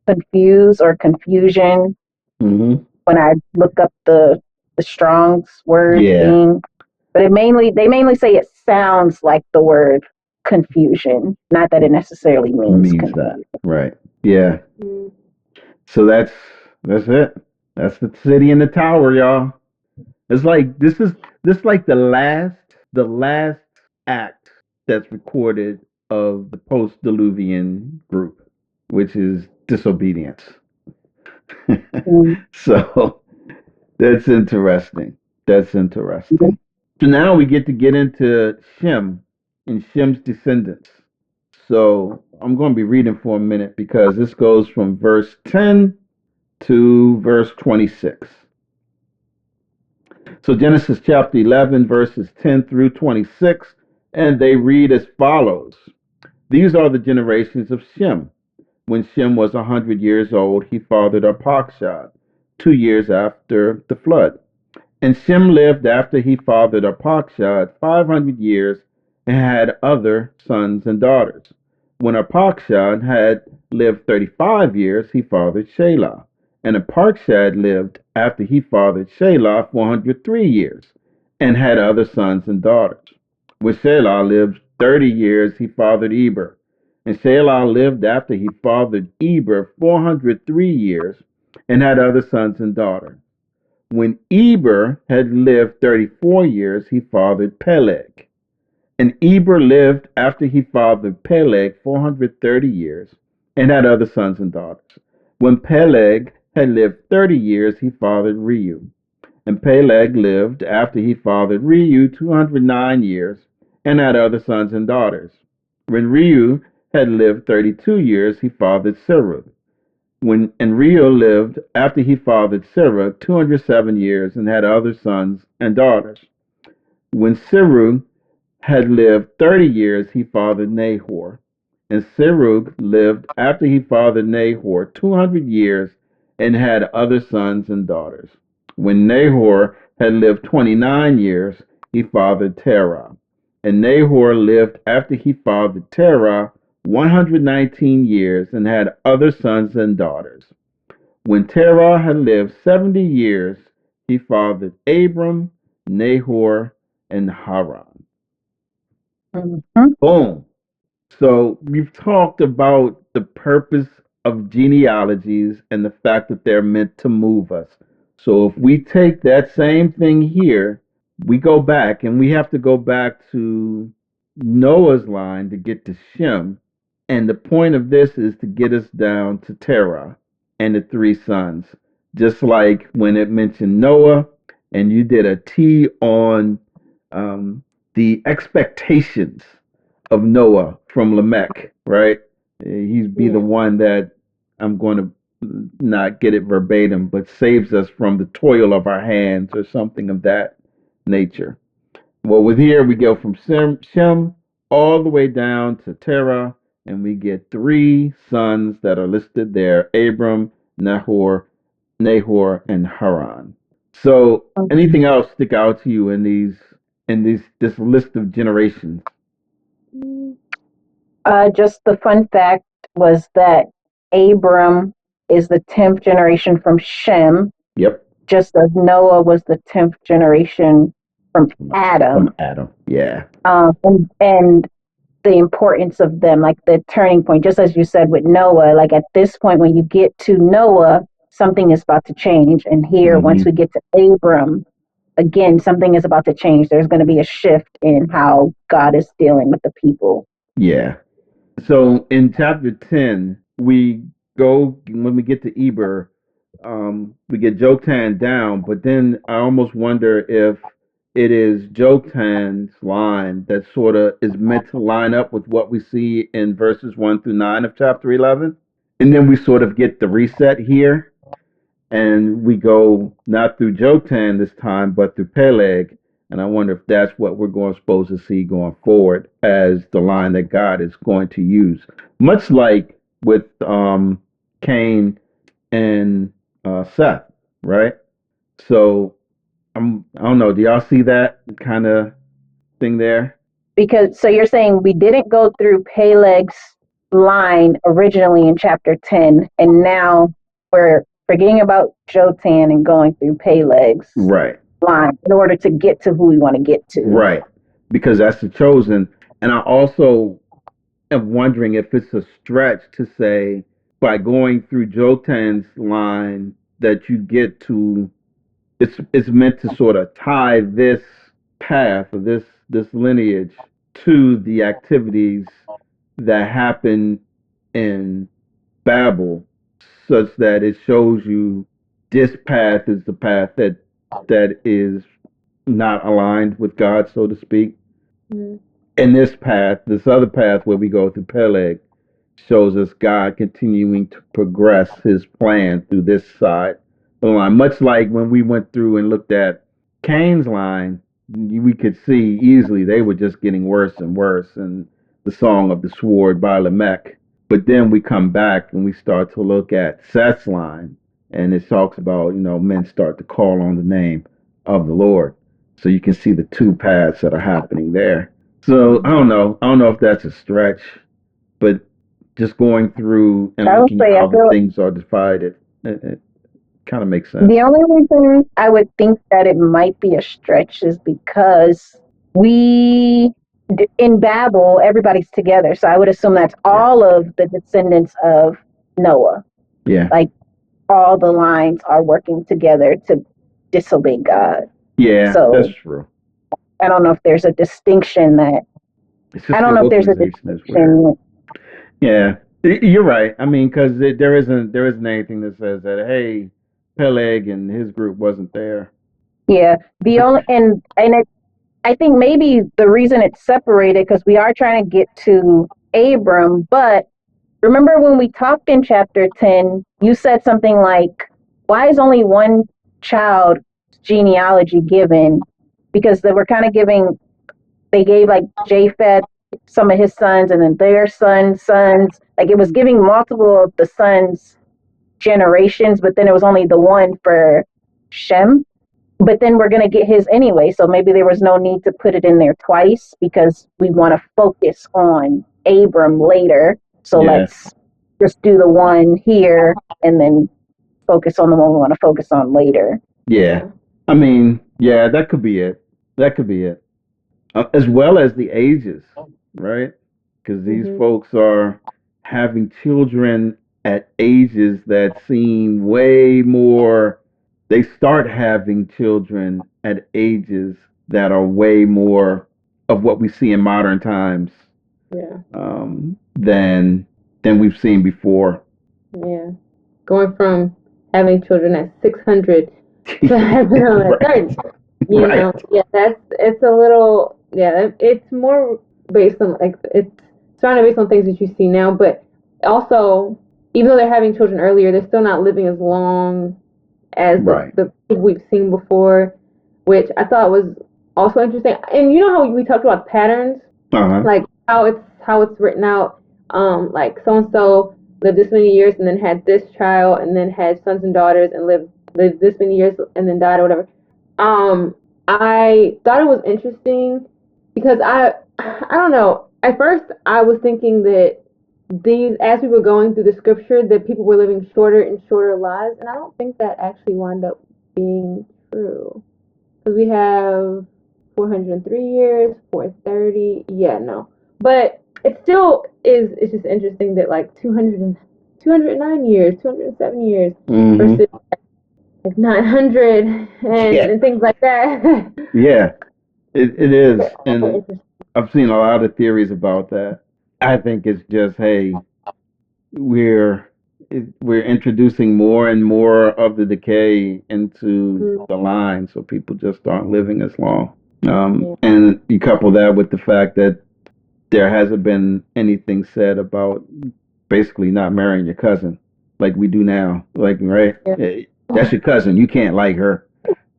confuse or confusion mhm. when I look up the Strong's word Yeah, thing. But they mainly say it sounds like the word confusion, not that it necessarily means means that. confusion. Right. Yeah. Mm. So that's it. That's the city in the tower, y'all. It's like this like the last act that's recorded of the post-diluvian group, which is disobedience. Mm. So that's interesting. That's interesting. So now we get into Shem and Shem's descendants. So I'm going to be reading for a minute because this goes from verse 10 to verse 26. So Genesis chapter 11, verses 10 through 26, and they read as follows. These are the generations of Shem. When Shem was 100 years old, he fathered Arpachshad, 2 years after the flood. And Shem lived after he fathered Arpachshad 500 years and had other sons and daughters. When Arpachshad had lived 35 years, he fathered Shelah. And Arpachshad lived after he fathered Shelah 403 years and had other sons and daughters. When Shelah lived 30 years, he fathered Eber. And Shelah lived after he fathered Eber 403 years and had other sons and daughters. When Eber had lived 34 years, he fathered Peleg. And Eber lived after he fathered Peleg 430 years and had other sons and daughters. When Peleg had lived 30 years, he fathered Reu. And Peleg lived after he fathered Reu 209 years and had other sons and daughters. When Reu had lived 32 years, he fathered Serug. And Reu lived after he fathered Serug 207 years and had other sons and daughters. When Serug had lived 30 years, he fathered Nahor. And Serug lived after he fathered Nahor 200 years and had other sons and daughters. When Nahor had lived 29 years, he fathered Terah. And Nahor lived after he fathered Terah 119 years and had other sons and daughters. When Terah had lived 70 years, he fathered Abram, Nahor, and Haran. Mm-hmm. Boom. So we've talked about the purpose of genealogies and the fact that they're meant to move us. So if we take that same thing here, we go back and we have to go back to Noah's line to get to Shem. And the point of this is to get us down to Terah and the 3 sons. Just like when it mentioned Noah and you did a T on the expectations of Noah from Lamech, right? He's be the one that I'm going to not get it verbatim, but saves us from the toil of our hands or something of that nature. Well, with here we go from Shem all the way down to Terah, and we get 3 sons that are listed there: Abram, Nahor, and Haran. So, anything else stick out to you in this list of generations? Just the fun fact was that Abram is the 10th generation from Shem. Yep. Just as Noah was the 10th generation from Adam. From Adam, yeah. And the importance of them, like the turning point, just as you said with Noah, like at this point when you get to Noah, something is about to change. And here, once we get to Abram, again, something is about to change. There's going to be a shift in how God is dealing with the people. Yeah. So in chapter 10, we go, when we get to Eber, we get Joktan down, but then I almost wonder if it is Joktan's line that sort of is meant to line up with what we see in verses 1 through 9 of chapter 11. And then we sort of get the reset here, and we go not through Joktan this time, but through Peleg. And I wonder if that's what we're supposed to see going forward as the line that God is going to use. Much like with Cain and Seth, right? So I don't know. Do y'all see that kind of thing there? Because so you're saying we didn't go through Peleg's line originally in chapter 10, and now we're forgetting about Jotan and going through Peleg's right line in order to get to who we want to get to. Right. Because that's the chosen. And I also am wondering if it's a stretch to say by going through Jotan's line that you get to it's meant to sort of tie this path or this lineage to the activities that happen in Babel, such that it shows you this path is the path that is not aligned with God, so to speak. And this other path where we go through Peleg, shows us God continuing to progress his plan through this side of the line. Much like when we went through and looked at Cain's line, we could see easily they were just getting worse and worse. And the Song of the Sword by Lamech. But then we come back and we start to look at Seth's line, and it talks about, men start to call on the name of the Lord. So you can see the two paths that are happening there. So I don't know. I don't know if that's a stretch, but just going through and looking at how the things are divided, it kind of makes sense. The only reason I would think that it might be a stretch is because in Babel, everybody's together. So I would assume that's all of the descendants of Noah. Yeah. Like all the lines are working together to disobey God. Yeah, so, that's true. I don't know if there's a distinction that. I don't know if there's a distinction. Yeah, you're right. I mean, because there isn't anything that says that, hey, Peleg and his group wasn't there. Yeah, the only I think maybe the reason it's separated because we are trying to get to Abram, but remember when we talked in chapter 10, you said something like, why is only one child genealogy given? Because they were kind of they gave like Japheth some of his sons and then their sons. Like it was giving multiple of the sons generations, but then it was only the one for Shem. But then we're going to get his anyway, so maybe there was no need to put it in there twice because we want to focus on Abram later. So let's just do the one here and then focus on the one we want to focus on later. Yeah. I mean, yeah, that could be it. That could be it. As well as the ages, right? Because these folks are having children at ages that seem way more. They start having children at ages that are way more of what we see in modern times. Yeah. Than we've seen before. Yeah. Going from having children at 600 to having them at 30. You know, it's a little, it's more based on, like, it's trying to based on things that you see now, but also, even though they're having children earlier, they're still not living as long as the people we've seen before, which I thought was also interesting. And you know how we talked about patterns, like how it's written out, like so and so lived this many years and then had this child and then had sons and daughters and lived this many years and then died or whatever. I thought it was interesting because I don't know. At first, I was thinking that as we were going through the scripture, that people were living shorter and shorter lives, and I don't think that actually wound up being true. Because we have 403 years, 430, but it still is. It's just interesting that like 209 years, 207 years versus like 900 and things like that. Yeah, it is, and I've seen a lot of theories about that. I think it's just, hey, we're introducing more and more of the decay into the line, so people just aren't living as long. And you couple that with the fact that there hasn't been anything said about basically not marrying your cousin like we do now. Like, right? Yeah. That's your cousin. You can't like her,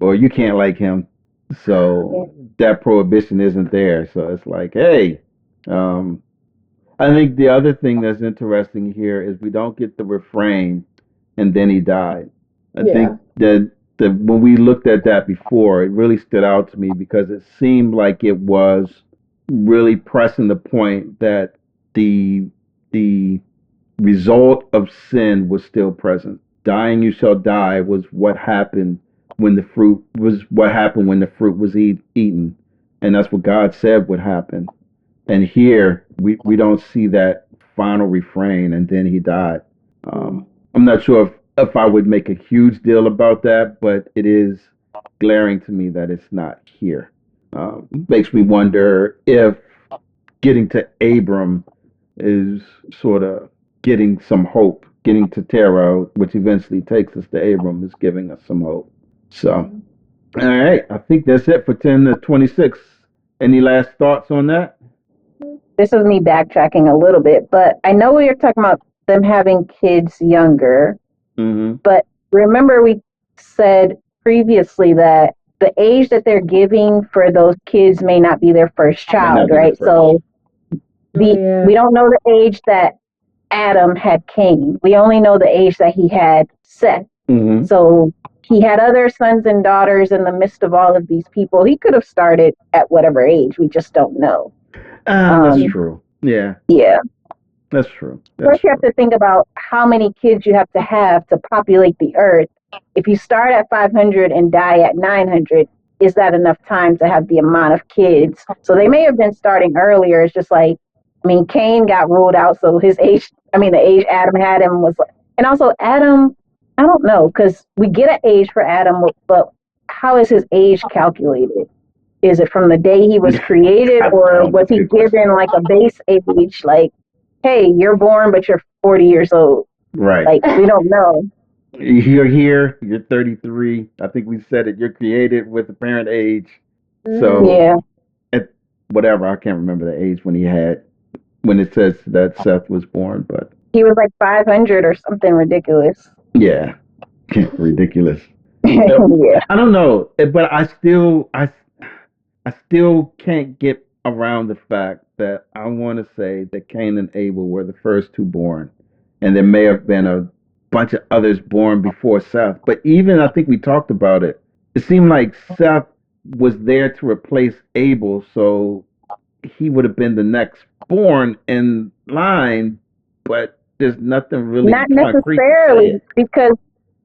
or you can't like him. So that prohibition isn't there. So it's like, hey, I think the other thing that's interesting here is we don't get the refrain, and then he died. I think that when we looked at that before, it really stood out to me because it seemed like it was really pressing the point that the result of sin was still present. Dying you shall die was what happened when the fruit was eaten, and that's what God said would happen. And here we don't see that final refrain, and then he died. I'm not sure if I would make a huge deal about that, but it is glaring to me that it's not here. Makes me wonder if getting to Abram is sort of getting some hope. Getting to Terah, which eventually takes us to Abram, is giving us some hope. So, all right, I think that's it for 10 to 26. Any last thoughts on that? this is me backtracking a little bit, but I know we were talking about them having kids younger. Mm-hmm. But remember, we said previously that the age that they're giving for those kids may not be their first child, right? So we don't know the age that Adam had Cain. We only know the age that he had Seth. Mm-hmm. So he had other sons and daughters in the midst of all of these people. He could have started at whatever age. We just don't know. That's true. Yeah. Yeah. That's true. First, you have to think about how many kids you have to populate the earth. If you start at 500 and die at 900, is that enough time to have the amount of kids? So they may have been starting earlier. It's just like, I mean, Cain got ruled out, so his age, the age Adam had him was, and also Adam, I don't know, because we get an age for Adam, but how is his age calculated? Is it from the day he was created, or was he given like a base age, like, hey, you're born, but you're 40 years old? Right. Like, we don't know. You're here, you're 33. I think we said it. You're created with the parent age. So, yeah. At whatever, I can't remember the age when it says that Seth was born, but. He was like 500 or something ridiculous. Yeah. Ridiculous. Yeah. I don't know, but I still can't get around the fact that I want to say that Cain and Abel were the first two born, and there may have been a bunch of others born before Seth. But even, I think we talked about it, it seemed like Seth was there to replace Abel, so he would have been the next born in line, but there's nothing really not necessarily, because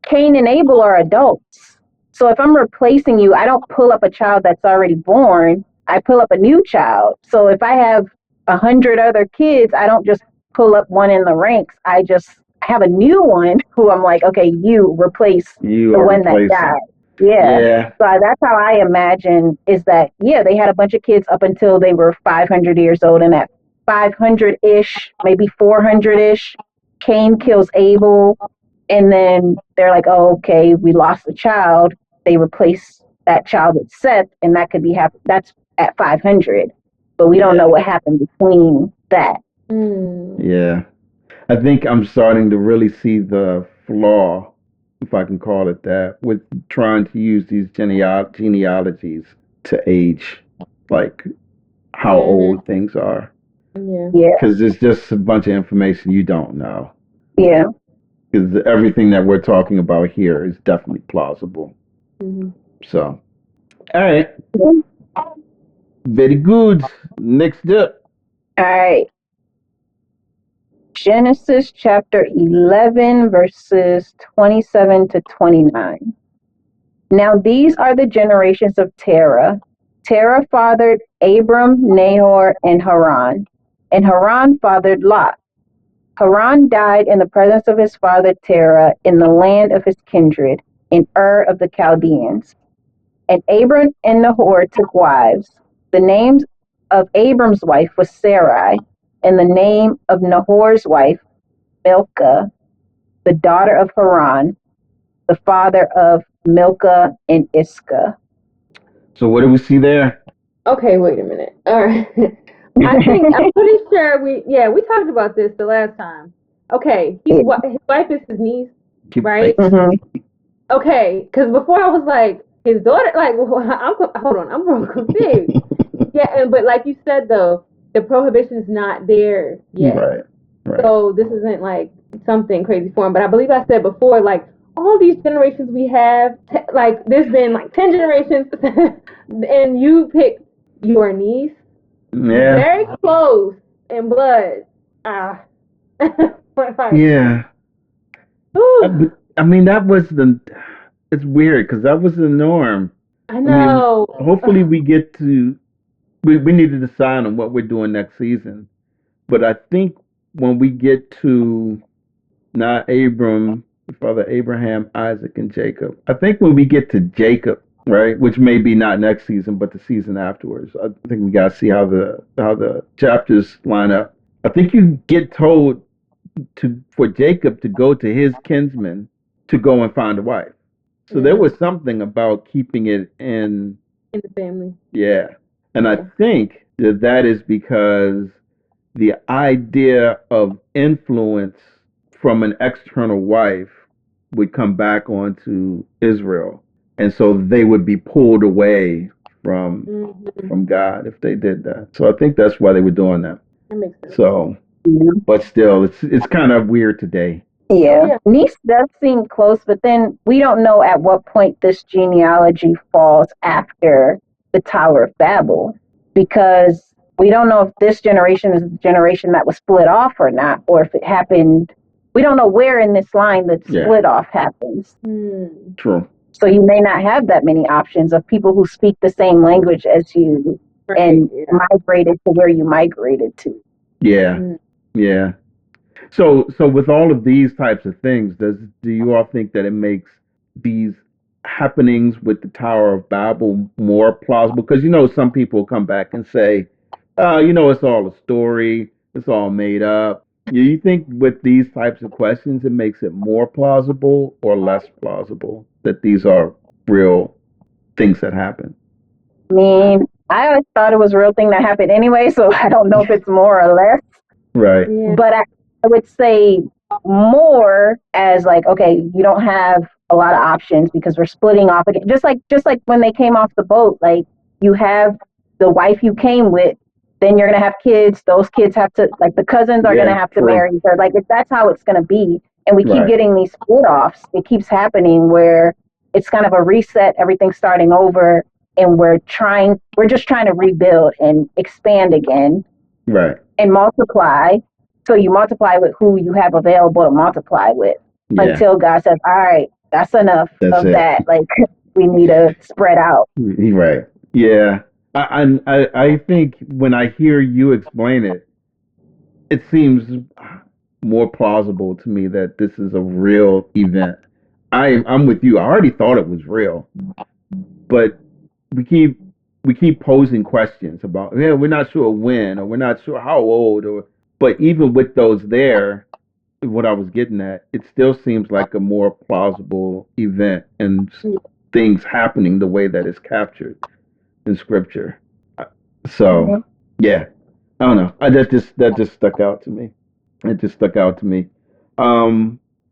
Cain and Abel are adults. So if I'm replacing you, I don't pull up a child that's already born. I pull up a new child. So if I have 100 other kids, I don't just pull up one in the ranks. I just have a new one who I'm like, okay, you replace the one that died. Yeah. So that's how I imagine is that, they had a bunch of kids up until they were 500 years old. And at 500-ish, maybe 400-ish, Cain kills Abel. And then they're like, oh, okay, we lost a child. They replace that child with Seth, and that could be that's at 500. But we don't know what happened between that. Yeah. I think I'm starting to really see the flaw, if I can call it that, with trying to use these genealogies to age, like how old things are. Yeah. Because it's just a bunch of information you don't know. Yeah. Because everything that we're talking about here is definitely plausible. Mm-hmm. So, all right. Very good. Next up. All right. Genesis chapter 11, verses 27 to 29. Now these are the generations of Terah. Terah fathered Abram, Nahor, and Haran. And Haran fathered Lot. Haran died in the presence of his father Terah in the land of his kindred, in Ur of the Chaldeans. And Abram and Nahor took wives. The name of Abram's wife was Sarai, and the name of Nahor's wife, Milcah, the daughter of Haran, the father of Milcah and Iscah. So what do we see there? Okay, wait a minute. All right. I'm pretty sure we talked about this the last time. Okay, his wife is his niece, right? Mm-hmm. Okay, because before I was like, his daughter, like, hold on, I'm real confused. But like you said though, the prohibition is not there yet. Right. So this isn't like something crazy for him. But I believe I said before, like, all these generations we have, like, there's been like 10 generations, and you pick your niece. Yeah. Very close in blood. Yeah. I mean, it's weird because that was the norm. I know. I mean, hopefully we get to, we need to decide on what we're doing next season. But I think when we get to not Abram, Father Abraham, Isaac, and Jacob, I think when we get to Jacob, right, which may be not next season, but the season afterwards, I think we got to see how the chapters line up. I think you get told for Jacob to go to his kinsmen to go and find a wife. So there was something about keeping it in the family. Yeah. And I think that is because the idea of influence from an external wife would come back onto Israel. And so they would be pulled away from God if they did that. So I think that's why they were doing that. That makes sense. So, but still, it's kind of weird today. Yeah. Niece does seem close, but then we don't know at what point this genealogy falls after the Tower of Babel, because we don't know if this generation is the generation that was split off or not, or if it happened. We don't know where in this line the split off happens. True. So you may not have that many options of people who speak the same language as you and migrated to where you migrated to. Yeah. Yeah. So with all of these types of things, do you all think that it makes these happenings with the Tower of Babel more plausible? Because some people come back and say, it's all a story, it's all made up. You think with these types of questions, it makes it more plausible or less plausible that these are real things that happen? I mean, I always thought it was a real thing that happened anyway, so I don't know if it's more or less. Right. Yeah. But I would say more as like, okay, you don't have a lot of options because we're splitting off again. Just like when they came off the boat, like you have the wife you came with, then you're gonna have kids. Those kids have to, like, the cousins are gonna have to marry each other. Like, if that's how it's gonna be, and we keep getting these split offs, it keeps happening where it's kind of a reset, everything's starting over, and we're just trying to rebuild and expand again. Right. And multiply. So you multiply with who you have available to multiply with until God says, all right, that's enough of that. Like, we need to spread out. Right. Yeah. I think when I hear you explain it, it seems more plausible to me that this is a real event. I'm with you. I already thought it was real, but we keep posing questions about, we're not sure when, or we're not sure how old, but even with those there, what I was getting at, it still seems like a more plausible event and things happening the way that it's captured in scripture. So yeah, I don't know. That just stuck out to me. It just stuck out to me.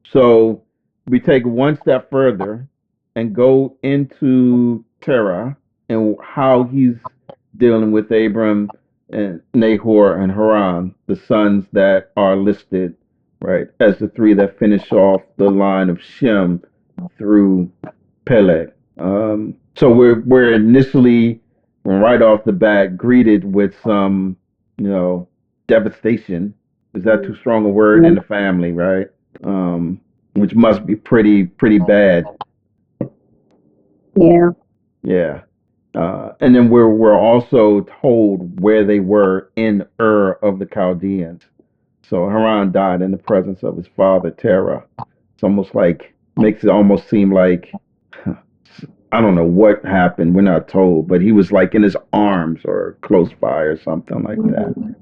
So we take one step further and go into Terah and how he's dealing with Abram and Nahor and Haran, the sons that are listed, right, as the three that finish off the line of Shem through Peleg. So we're initially, right off the bat, greeted with some, devastation. Is that too strong a word? In the family, right? Which must be pretty bad. Yeah. Yeah. And then we're also told where they were in Ur of the Chaldeans. So Haran died in the presence of his father Terah. It's almost like, makes it almost seem like, I don't know what happened. We're not told, but he was like in his arms or close by or something like that.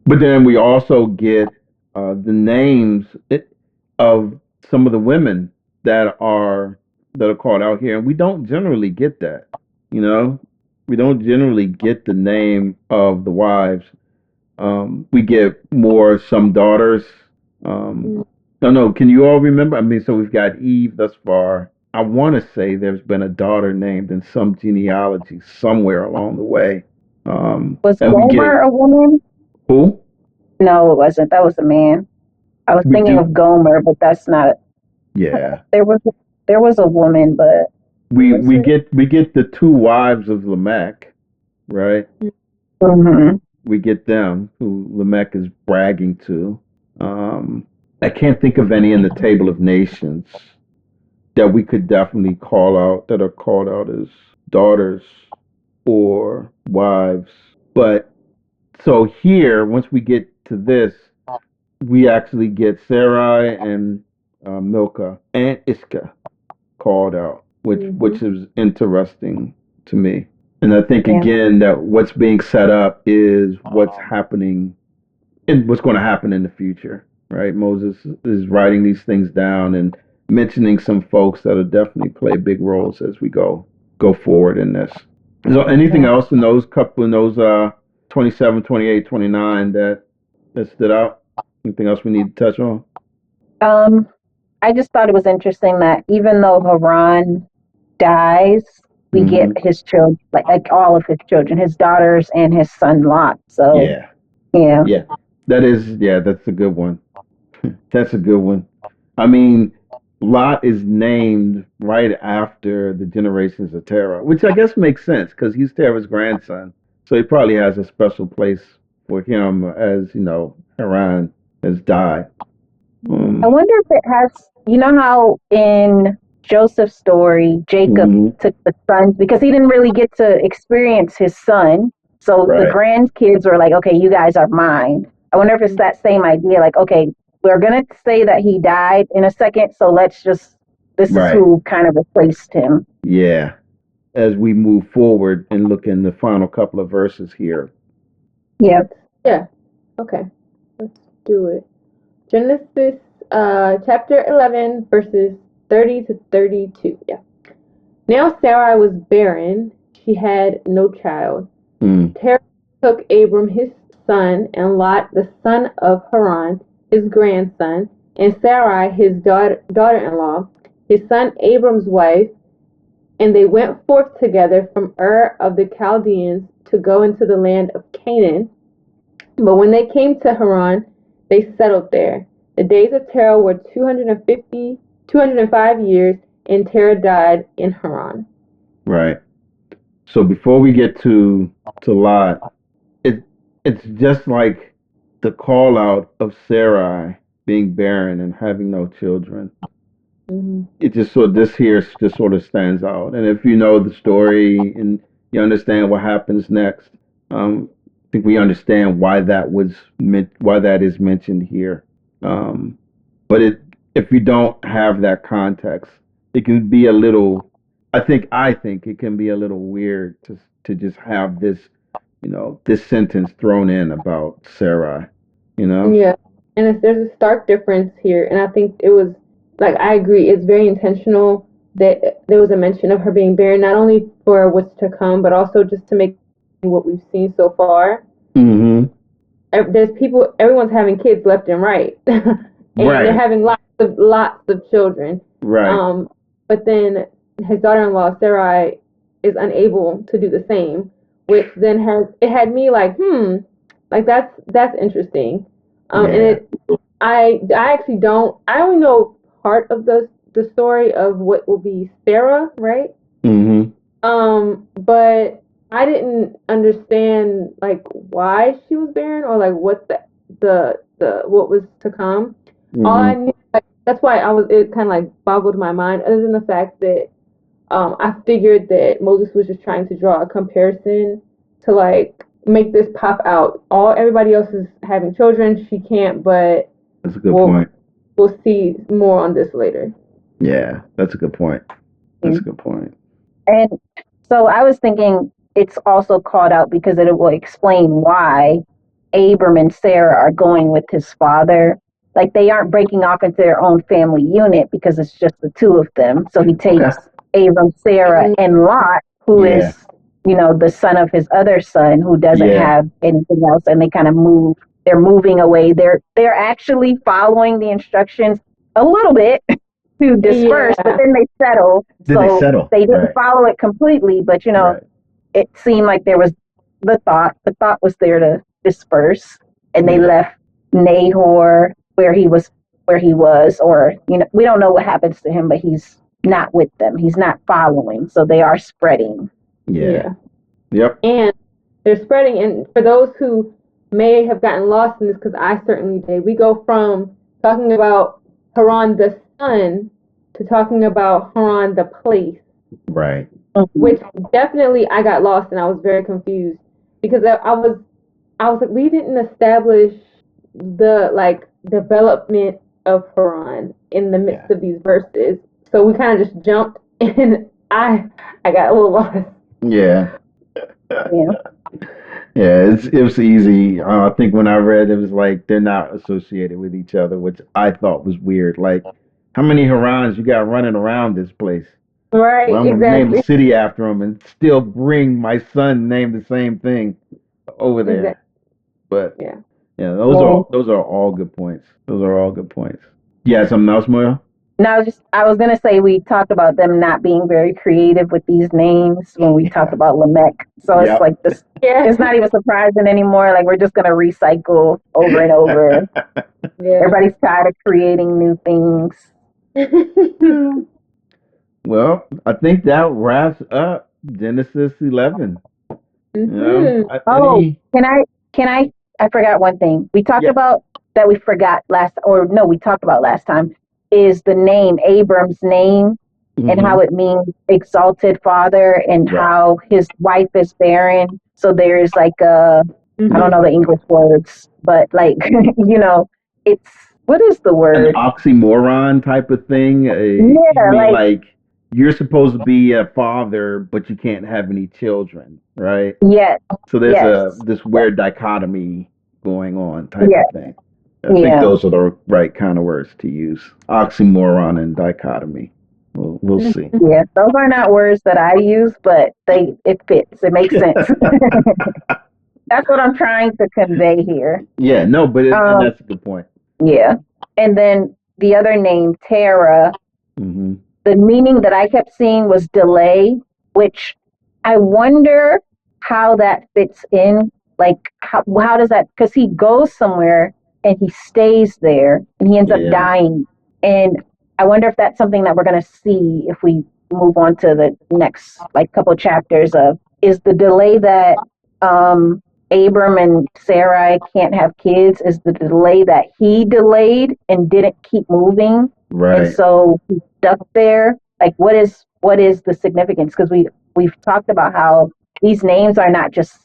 But then we also get the names of some of the women that are called out here, and we don't generally get that. We don't generally get the name of the wives. We get more some daughters. No. Can you all remember? I mean, so we've got Eve thus far. I want to say there's been a daughter named in some genealogy somewhere along the way. Was Gomer a woman? Who? No, it wasn't. That was a man. I was thinking of Gomer, but that's not. Yeah. There was a woman, but we get the two wives of Lamech, right? Mm-hmm. We get them who Lamech is bragging to. I can't think of any in the Table of Nations that we could definitely call out, that are called out as daughters or wives. But so here, once we get to this, we actually get Sarai and Milcah and Iscah called out, which is interesting to me. And I think again that what's being set up is what's happening and what's going to happen in the future, right? Moses is writing these things down and mentioning some folks that'll definitely play big roles as we go forward in this. So anything else in those 12 27, 28, 29 that stood out? Anything else we need to touch on? I just thought it was interesting that even though Haran dies, we get his children, like all of his children, his daughters and his son Lot. So yeah, that's a good one. That's a good one. I mean, Lot is named right after the generations of Terah, which I guess makes sense because he's Terah's grandson. So he probably has a special place for him as, Haran has died. I wonder if it has, how in Joseph's story, Jacob took the sons because he didn't really get to experience his son. So the grandkids were like, okay, you guys are mine. I wonder if it's that same idea, like, okay, we're going to say that he died in a second, so this is who kind of replaced him. Yeah. As we move forward and look in the final couple of verses here. Yeah. Yeah. Okay. Let's do it. Genesis chapter 11, verses 30 to 32. Yeah. Now Sarai was barren. She had no child. Terah took Abram his son and Lot the son of Haran, his grandson, and Sarai his daughter-in-law, his son Abram's wife, and they went forth together from Ur of the Chaldeans to go into the land of Canaan. But when they came to Haran, they settled there. The days of Terah were 205 years, and Terah died in Haran. Right. So before we get to Lot, it's just like the call out of Sarai being barren and having no children. It just this here just sort of stands out. And if you know the story and you understand what happens next, I think we understand why that is mentioned here. But if you don't have that context, it can be a little. I think it can be a little weird to just have this, this sentence thrown in about Sarai. Yeah, and there's a stark difference here, and I think it was like I agree. It's very intentional that there was a mention of her being barren, not only for what's to come, but also just to make what we've seen so far. There's everyone's having kids left and right, and they're having lots of children. Right. But then his daughter-in-law Sarai is unable to do the same, which then had me like that's interesting. And I only know part of the story of what will be Sarah, right? But I didn't understand like why she was barren or like what the what was to come. All I knew, that's why it kind of like boggled my mind, other than the fact that I figured that Moses was just trying to draw a comparison to like make this pop out. Everybody else is having children, she can't, but that's a good point. We'll see more on this later. Yeah, that's a good point. That's a good point. And so I was thinking it's also called out because it will explain why Abram and Sarah are going with his father. Like they aren't breaking off into their own family unit because it's just the two of them. So he takes Abram, Sarah, and Lot, who is, the son of his other son who doesn't have anything else, and they kind of move. They're moving away. They're actually following the instructions a little bit to disperse, but then they settle. They didn't follow it completely, but it seemed like there was the thought was there to disperse, and they left Nahor where he was, or we don't know what happens to him, but he's not with them. He's not following, so they are spreading. Yep. And they're spreading, and for those who may have gotten lost in this, because I certainly did, we go from talking about Haran the son to talking about Haran the place. Right. Which definitely I got lost and I was very confused because I was like, we didn't establish the like development of Haran in the midst of these verses, so we kind of just jumped and I got a little lost. Yeah. It was easy. I think when I read it was like they're not associated with each other, which I thought was weird. Like, how many Harans you got running around this place? Right, well, I'm exactly. gonna name the city after him and still bring my son name the same thing. over there. Exactly. But Yeah. yeah, those are all good points. Those are all good points. Yeah, something else, Moya? No, I was gonna say we talked about them not being very creative with these names when we talked about Lamech. So it's like this. Yeah. It's not even surprising anymore. Like we're just gonna recycle over and over. Yeah. Everybody's tired of creating new things. Well, I think that wraps up Genesis 11. You know, Oh, can I forgot one thing. We talked about that we forgot we talked about last time is the name, Abram's name, and how it means exalted father, and how his wife is barren. So there's like I don't know the English words, but like, it's, what is the word? An oxymoron type of thing. You mean like you're supposed to be a father, but you can't have any children, right? Yes. So there's this weird dichotomy going on type of thing. I think those are the right kind of words to use. Oxymoron and dichotomy. We'll see. Yeah, those are not words that I use, but it fits. It makes sense. That's what I'm trying to convey here. Yeah, no, but and that's a good point. Yeah. And then the other name, Terra, the meaning that I kept seeing was delay, which I wonder how that fits in. Like, how does that, because he goes somewhere and he stays there and he ends up dying. And I wonder if that's something that we're going to see if we move on to the next couple of chapters of, is the delay that Abram and Sarai can't have kids, is the delay that he delayed and didn't keep moving. Right. And so he's stuck there. Like, what is the significance? Because we've talked about how these names are not just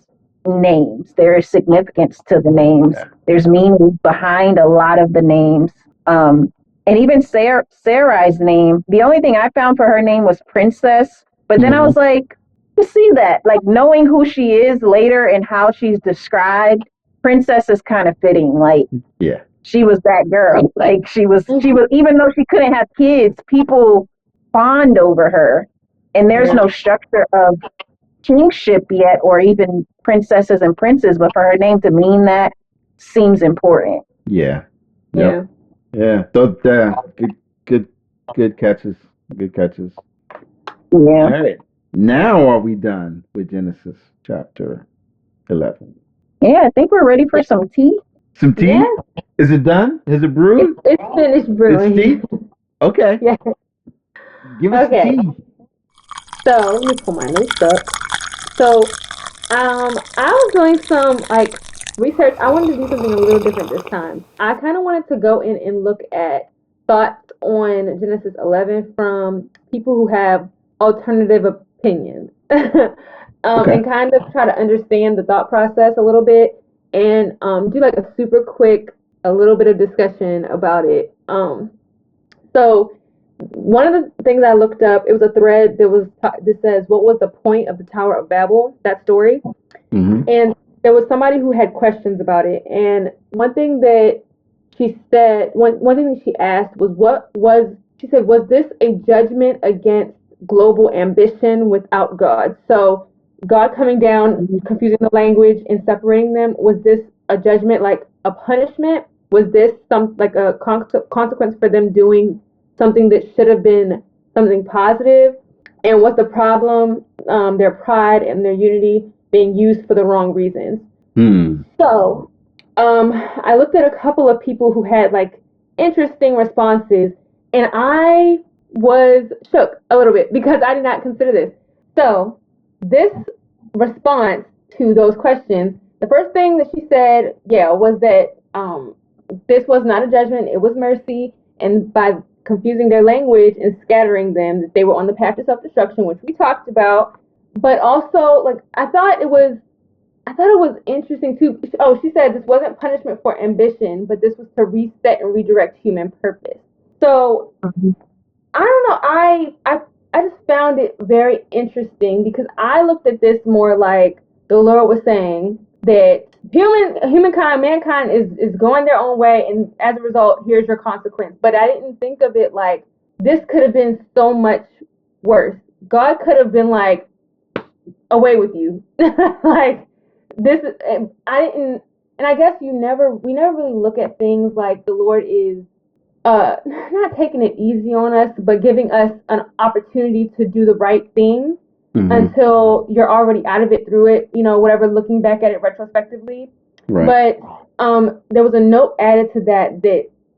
names. There is significance to the names. Yeah. There's meaning behind a lot of the names. And even Sarai's name, the only thing I found for her name was Princess. But then I was like, to see that, like knowing who she is later and how she's described, Princess is kind of fitting. Like, she was that girl. Like she was, even though she couldn't have kids, people fawned over her. And there's no structure of kingship yet, or even princesses and princes, but for her name to mean that seems important. Yeah. Yep. Yeah. Those good catches. Good catches. Yeah. All right. Now are we done with Genesis chapter 11? Yeah, I think we're ready for some tea. Some tea? Yeah. Is it done? Is it brewed? It's finished brewing. It's tea? Okay. Yeah. Give us tea. So let me pull my notes up. So I was doing some research. I wanted to do something a little different this time. I kind of wanted to go in and look at thoughts on Genesis 11 from people who have alternative opinions. And kind of try to understand the thought process a little bit and do like a super quick, a little bit of discussion about it. So one of the things I looked up, it was a thread that says, what was the point of the Tower of Babel, that story? And there was somebody who had questions about it. And one thing that she said, one thing that she asked was, she said, was this a judgment against global ambition without God? So God coming down, confusing the language and separating them, was this a judgment, like a punishment? Was this a consequence for them doing something that should have been something positive? And what's the problem? Their pride and their unity being used for the wrong reasons. So I looked at a couple of people who had interesting responses, and I was shook a little bit because I did not consider this. So this response to those questions, the first thing that she said, was that this was not a judgment, it was mercy, and by confusing their language and scattering them, that they were on the path to self-destruction, which we talked about. But also, I thought it was interesting too. Oh, she said this wasn't punishment for ambition, but this was to reset and redirect human purpose. So I don't know. I just found it very interesting because I looked at this more like the Lord was saying that mankind is going their own way, and as a result, here's your consequence. But I didn't think of it like this could have been so much worse. God could have been like, away with you. this is, I didn't, and I guess we never really look at things like the Lord is not taking it easy on us, but giving us an opportunity to do the right thing until you're already out of it through it, whatever, looking back at it retrospectively. Right. But there was a note added to that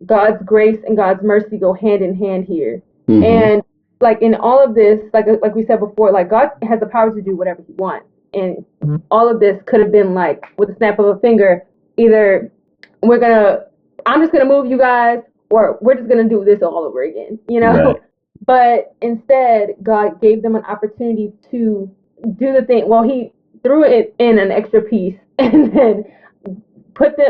God's grace and God's mercy go hand in hand here. And like in all of this, like we said before, like God has the power to do whatever he wants. And all of this could have been like with a snap of a finger, either I'm just gonna move you guys, or we're just gonna do this all over again, Right. But instead, God gave them an opportunity to do the thing. Well, he threw it in an extra piece and then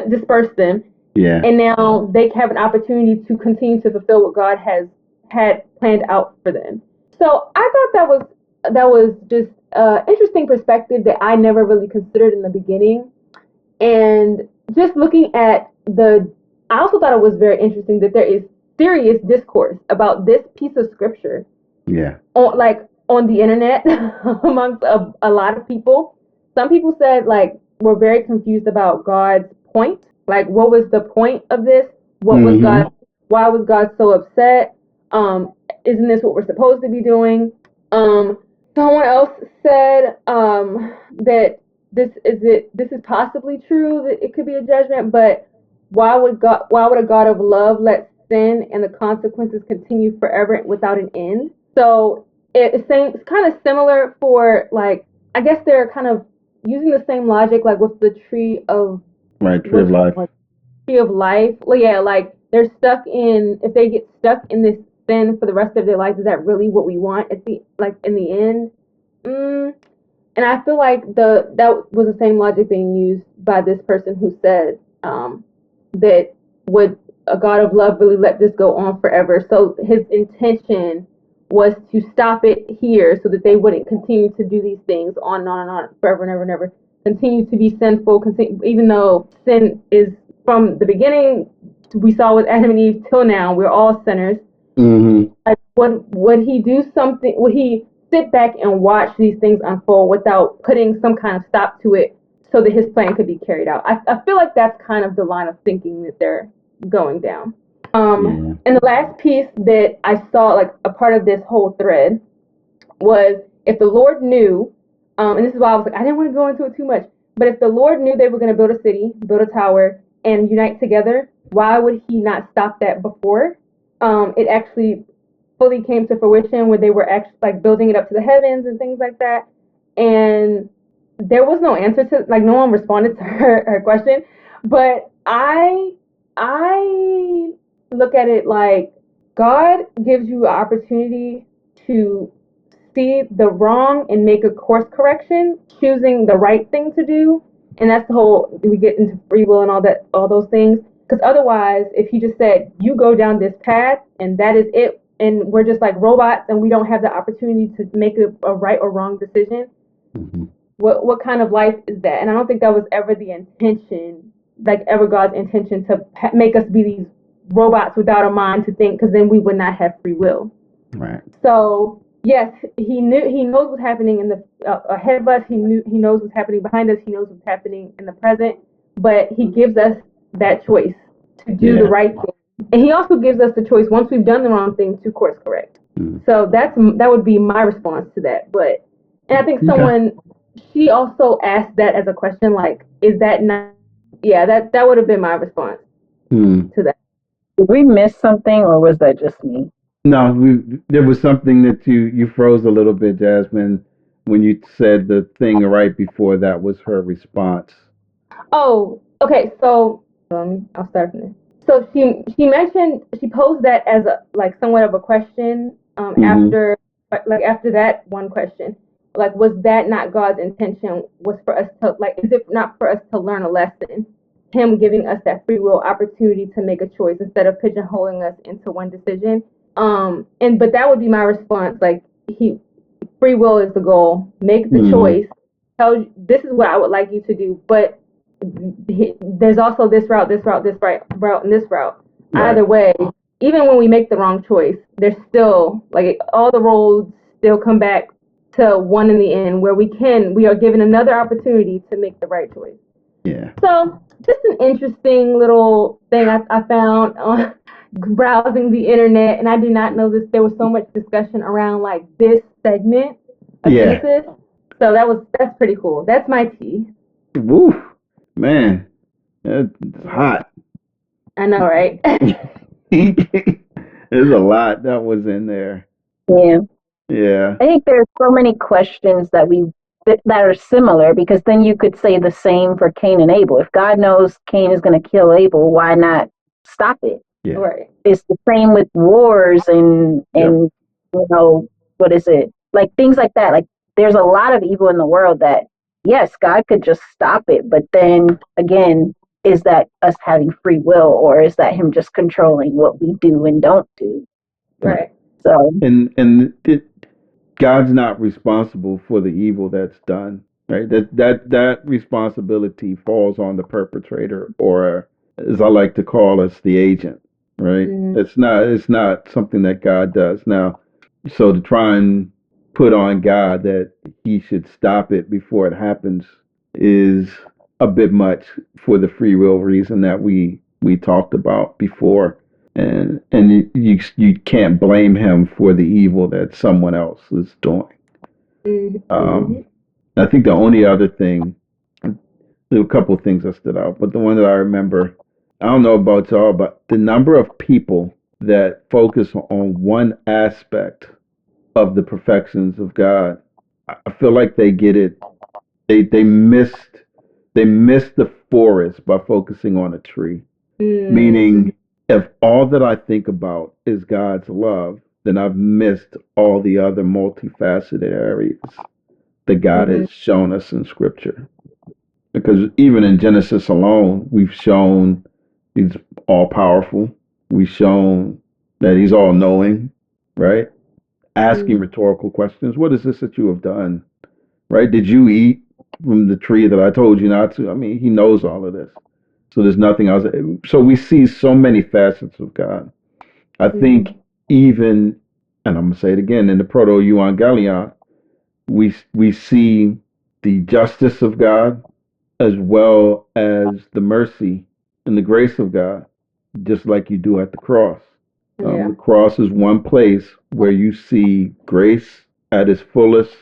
dispersed them. Yeah. And now they have an opportunity to continue to fulfill what God had planned out for them. So I thought that was just an interesting perspective that I never really considered in the beginning. And just looking at I also thought it was very interesting that there is serious discourse about this piece of scripture. Yeah. On the internet amongst a lot of people. Some people said we're very confused about God's point. Like, what was the point of this? What was God? Why was God so upset? Isn't this what we're supposed to be doing? Someone else said that this is possibly true, that it could be a judgment, but why would a God of love let sin and the consequences continue forever without an end? So it's kind of similar for I guess they're kind of using the same logic with the tree of life. Tree of life. Well, yeah, they're stuck if they get stuck in this sin for the rest of their life, is that really what we want in the end? And I feel like that was the same logic being used by this person who said that would a God of love really let this go on forever? So his intention was to stop it here so that they wouldn't continue to do these things on and on and on forever and ever and ever. Continue to be sinful, even though sin is from the beginning, we saw with Adam and Eve till now, we're all sinners. Would he do something? Would he sit back and watch these things unfold without putting some kind of stop to it so that his plan could be carried out? I feel like that's kind of the line of thinking that they're going down. And the last piece that I saw, a part of this whole thread, was if the Lord knew, and this is why I was I didn't want to go into it too much, but if the Lord knew they were going to build a city, build a tower, and unite together, why would he not stop that before it actually fully came to fruition, when they were actually building it up to the heavens and things like that? And there was no answer to no one responded to her question. But I look at it God gives you an opportunity to see the wrong and make a course correction, choosing the right thing to do. And that's we get into free will and all those things. Because otherwise, if he just said, you go down this path and that is it, and we're just like robots and we don't have the opportunity to make a right or wrong decision, what kind of life is that? And I don't think that was ever the intention, ever God's intention, to make us be these robots without a mind to think, because then we would not have free will. Right. So yes, he knows what's happening ahead of us. He knows what's happening behind us. He knows what's happening in the present. But he gives us that choice to do the right thing, and he also gives us the choice, once we've done the wrong thing, to course correct. So that would be my response to that. And I think she also asked that as a question, is that not? Yeah, that would have been my response to that. Did we miss something, or was that just me? No, there was something that you froze a little bit, Jasmine, when you said the thing right before that was her response. Oh, okay. So I'll start from there. So she mentioned, she posed that as somewhat of a question after that one question, was that not God's intention? Was for us to is it not for us to learn a lesson? Him giving us that free will opportunity to make a choice instead of pigeonholing us into one decision. But that would be my response. Free will is the goal. Make the choice. This is what I would like you to do, but there's also this route, and this route. Right. Either way, even when we make the wrong choice, there's still all the roads still come back to one in the end where we are given another opportunity to make the right choice. Yeah. So just an interesting little thing I found on browsing the internet, and I did not know there was so much discussion around like this segment of Genesis. So that's pretty cool. That's my tea. Woo, man, it's hot. I know, right? There's a lot that was in there. Yeah. Yeah. I think there's so many questions that are similar, because then you could say the same for Cain and Abel. If God knows Cain is going to kill Abel, why not stop it? Yeah. Right. It's the same with wars and you know, what is it? Like things like that. Like there's a lot of evil in the world that, yes, God could just stop it. But then again, is that us having free will, or is that him just controlling what we do and don't do? Right. So God's not responsible for the evil that's done, right? That responsibility falls on the perpetrator, or as I like to call us, the agent, right? Mm-hmm. It's not something that God does. Now, so to try and put on God that he should stop it before it happens is a bit much for the free will reason that we talked about before. And you can't blame him for the evil that someone else is doing. Mm-hmm. I think the only other thing, there were a couple of things that stood out, but the one that I remember, I don't know about y'all, but the number of people that focus on one aspect of the perfections of God, I feel like they get it. They missed the forest by focusing on a tree. Mm-hmm. Meaning, if all that I think about is God's love, then I've missed all the other multifaceted areas that God has shown us in Scripture. Because even in Genesis alone, we've shown he's all powerful. We've shown that he's all knowing, right? Asking rhetorical questions. What is this that you have done? Right? Did you eat from the tree that I told you not to? I mean, he knows all of this. So there's nothing else. So we see so many facets of God. I think even, and I'm going to say it again, in the Proto-Evangelion, we see the justice of God as well as the mercy and the grace of God, just like you do at the cross. The cross is one place where you see grace at its fullest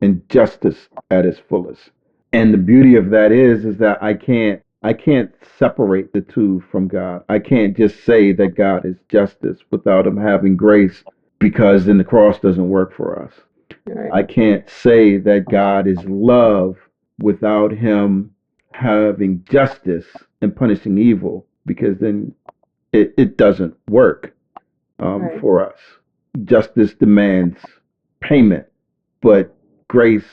and justice at its fullest. And the beauty of that is that I can't separate the two from God. I can't just say that God is justice without him having grace, because then the cross doesn't work for us. Right. I can't say that God is love without him having justice and punishing evil, because then it doesn't work for us. Justice demands payment, but grace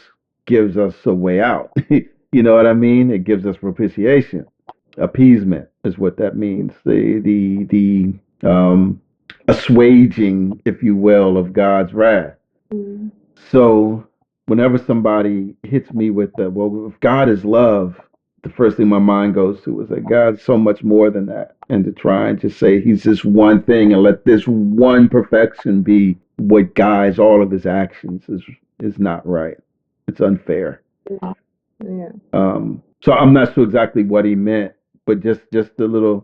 gives us a way out. You know what I mean? It gives us propitiation. Appeasement is what that means. The assuaging, if you will, of God's wrath. Mm. So whenever somebody hits me with well, if God is love, the first thing my mind goes to is that God's so much more than that. And to try and just say he's this one thing and let this one perfection be what guides all of his actions is not right. It's unfair. Yeah. So I'm not sure exactly what he meant, but just a little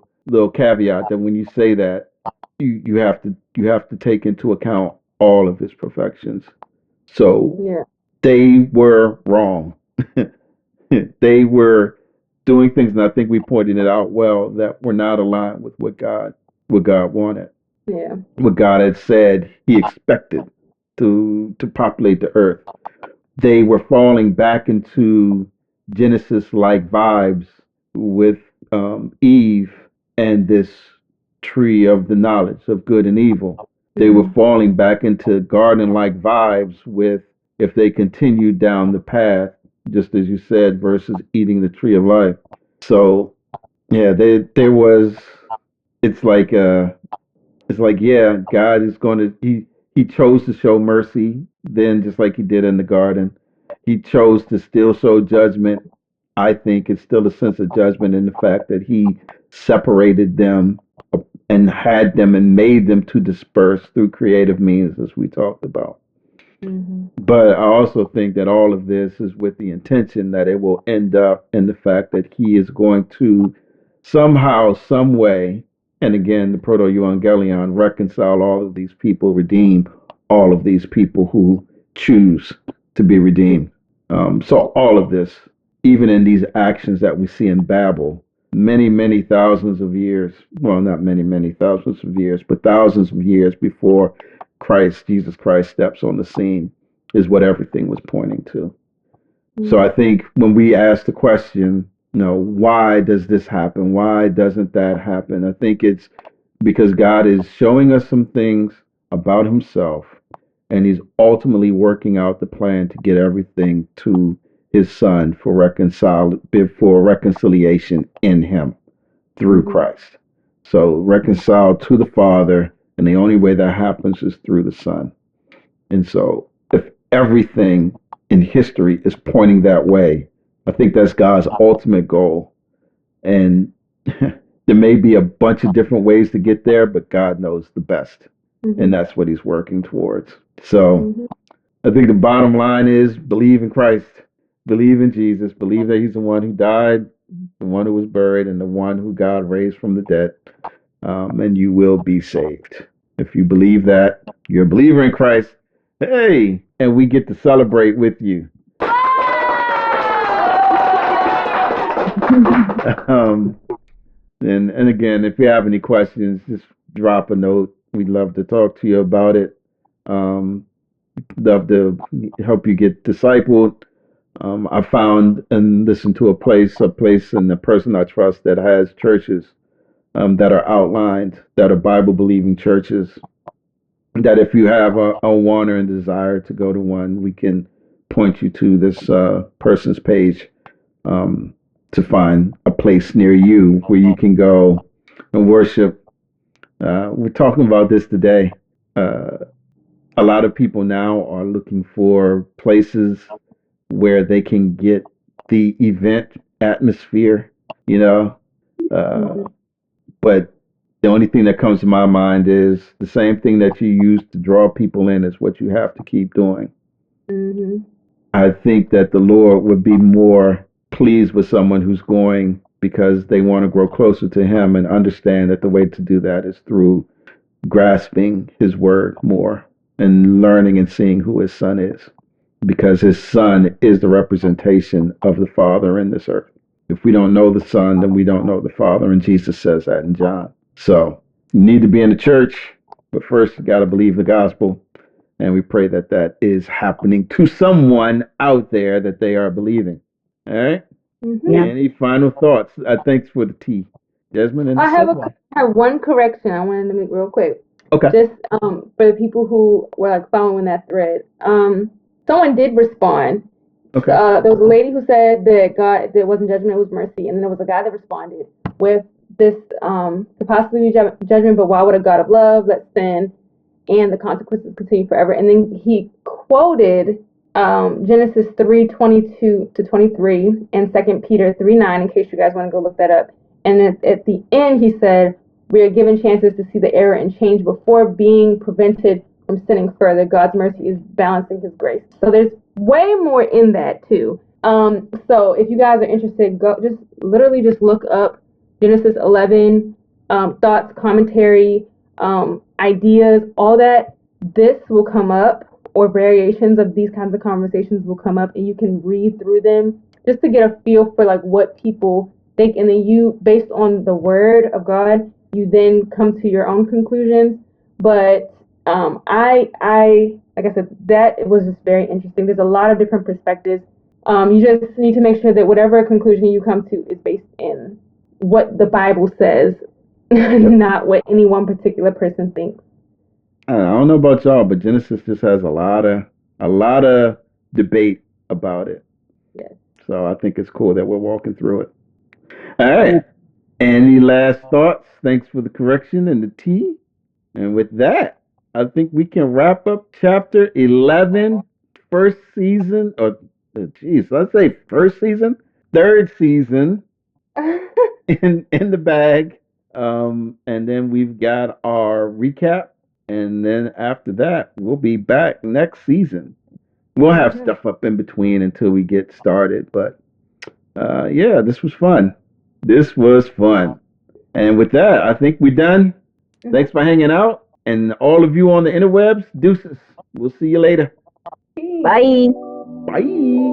caveat that when you say that, you have to take into account all of his perfections. So they were wrong. They were doing things, and I think we pointed it out well, that were not aligned with what God wanted. Yeah. What God had said he expected to populate the earth. They were falling back into Genesis-like vibes with Eve and this tree of the knowledge of good and evil. They were falling back into garden-like vibes with, if they continued down the path, just as you said, versus eating the tree of life. So, yeah, there was. It's like yeah, God is going to. He chose to show mercy then, just like he did in the garden. He chose to still show judgment. I think it's still a sense of judgment in the fact that he separated them and had them and made them to disperse through creative means, as we talked about. But I also think that all of this is with the intention that it will end up in the fact that he is going to somehow, some way, and again, the proto-evangelion, reconcile all of these people, redeem all of these people who choose to be redeemed. So all of this, even in these actions that we see in Babel, many, many thousands of years, well, not many, many thousands of years, but thousands of years before Jesus Christ steps on the scene, is what everything was pointing to. So I think when we ask the question, why does this happen? Why doesn't that happen? I think it's because God is showing us some things about himself, and he's ultimately working out the plan to get everything to his son for reconciliation in him through Christ. So reconciled to the Father, and the only way that happens is through the Son. And so if everything in history is pointing that way, I think that's God's ultimate goal. And there may be a bunch of different ways to get there, but God knows the best. And that's what he's working towards. So I think the bottom line is believe in Christ, believe in Jesus, believe that he's the one who died, the one who was buried, and the one who God raised from the dead, and you will be saved. If you believe that, you're a believer in Christ. Hey, and we get to celebrate with you. And again, if you have any questions, just drop a note. We'd love to talk to you about it. Love to help you get discipled. I found and listened to a place and a person I trust that has churches that are outlined, that are Bible believing churches, that if you have a want or a desire to go to one, we can point you to this person's page to find a place near you where you can go and worship. We're talking about this today. A lot of people now are looking for places where they can get the event atmosphere, but the only thing that comes to my mind is the same thing that you use to draw people in is what you have to keep doing. I think that the Lord would be more pleased with someone who's going because they want to grow closer to him and understand that the way to do that is through grasping his word more and learning and seeing who his son is, because his son is the representation of the Father in this earth. If we don't know the Son, then we don't know the Father, and Jesus says that in John. So you need to be in the church, but first you got to believe the gospel, and we pray that that is happening to someone out there that they are believing. All right? Yeah. Any final thoughts? Thanks for the tea, Jasmine. And I have one correction I wanted to make real quick. Okay. Just for the people who were like following that thread. Someone did respond. Okay. There was a lady who said that God, there wasn't judgment, it was mercy, and then there was a guy that responded with this could possibly be judgment, but why would a God of love let sin and the consequences continue forever? And then he quoted Genesis 3:22-23 and 2 Peter 3:9, in case you guys want to go look that up. And at the end, he said, "We are given chances to see the error and change before being prevented from sinning further. God's mercy is balancing his grace." So there's way more in that too. So if you guys are interested, go just look up Genesis 11, thoughts, commentary, ideas, all that. This will come up, or variations of these kinds of conversations will come up, and you can read through them just to get a feel for like what people think, and then you, based on the word of God, you then come to your own conclusions. But I like I said, that was just very interesting. There's a lot of different perspectives. You just need to make sure that whatever conclusion you come to is based in what the Bible says, not what any one particular person thinks. I don't know about y'all, but Genesis just has a lot of debate about it. Yes. So I think it's cool that we're walking through it. All right. Any last thoughts? Thanks for the correction and the tea. And with that, I think we can wrap up chapter 11, first season, or let's say first season, third season in the bag. And then we've got our recap And then after that, we'll be back next season. We'll have stuff up in between until we get started. But yeah, this was fun. This was fun. And with that, I think we're done. Thanks for hanging out. And all of you on the interwebs, deuces. We'll see you later. Bye. Bye.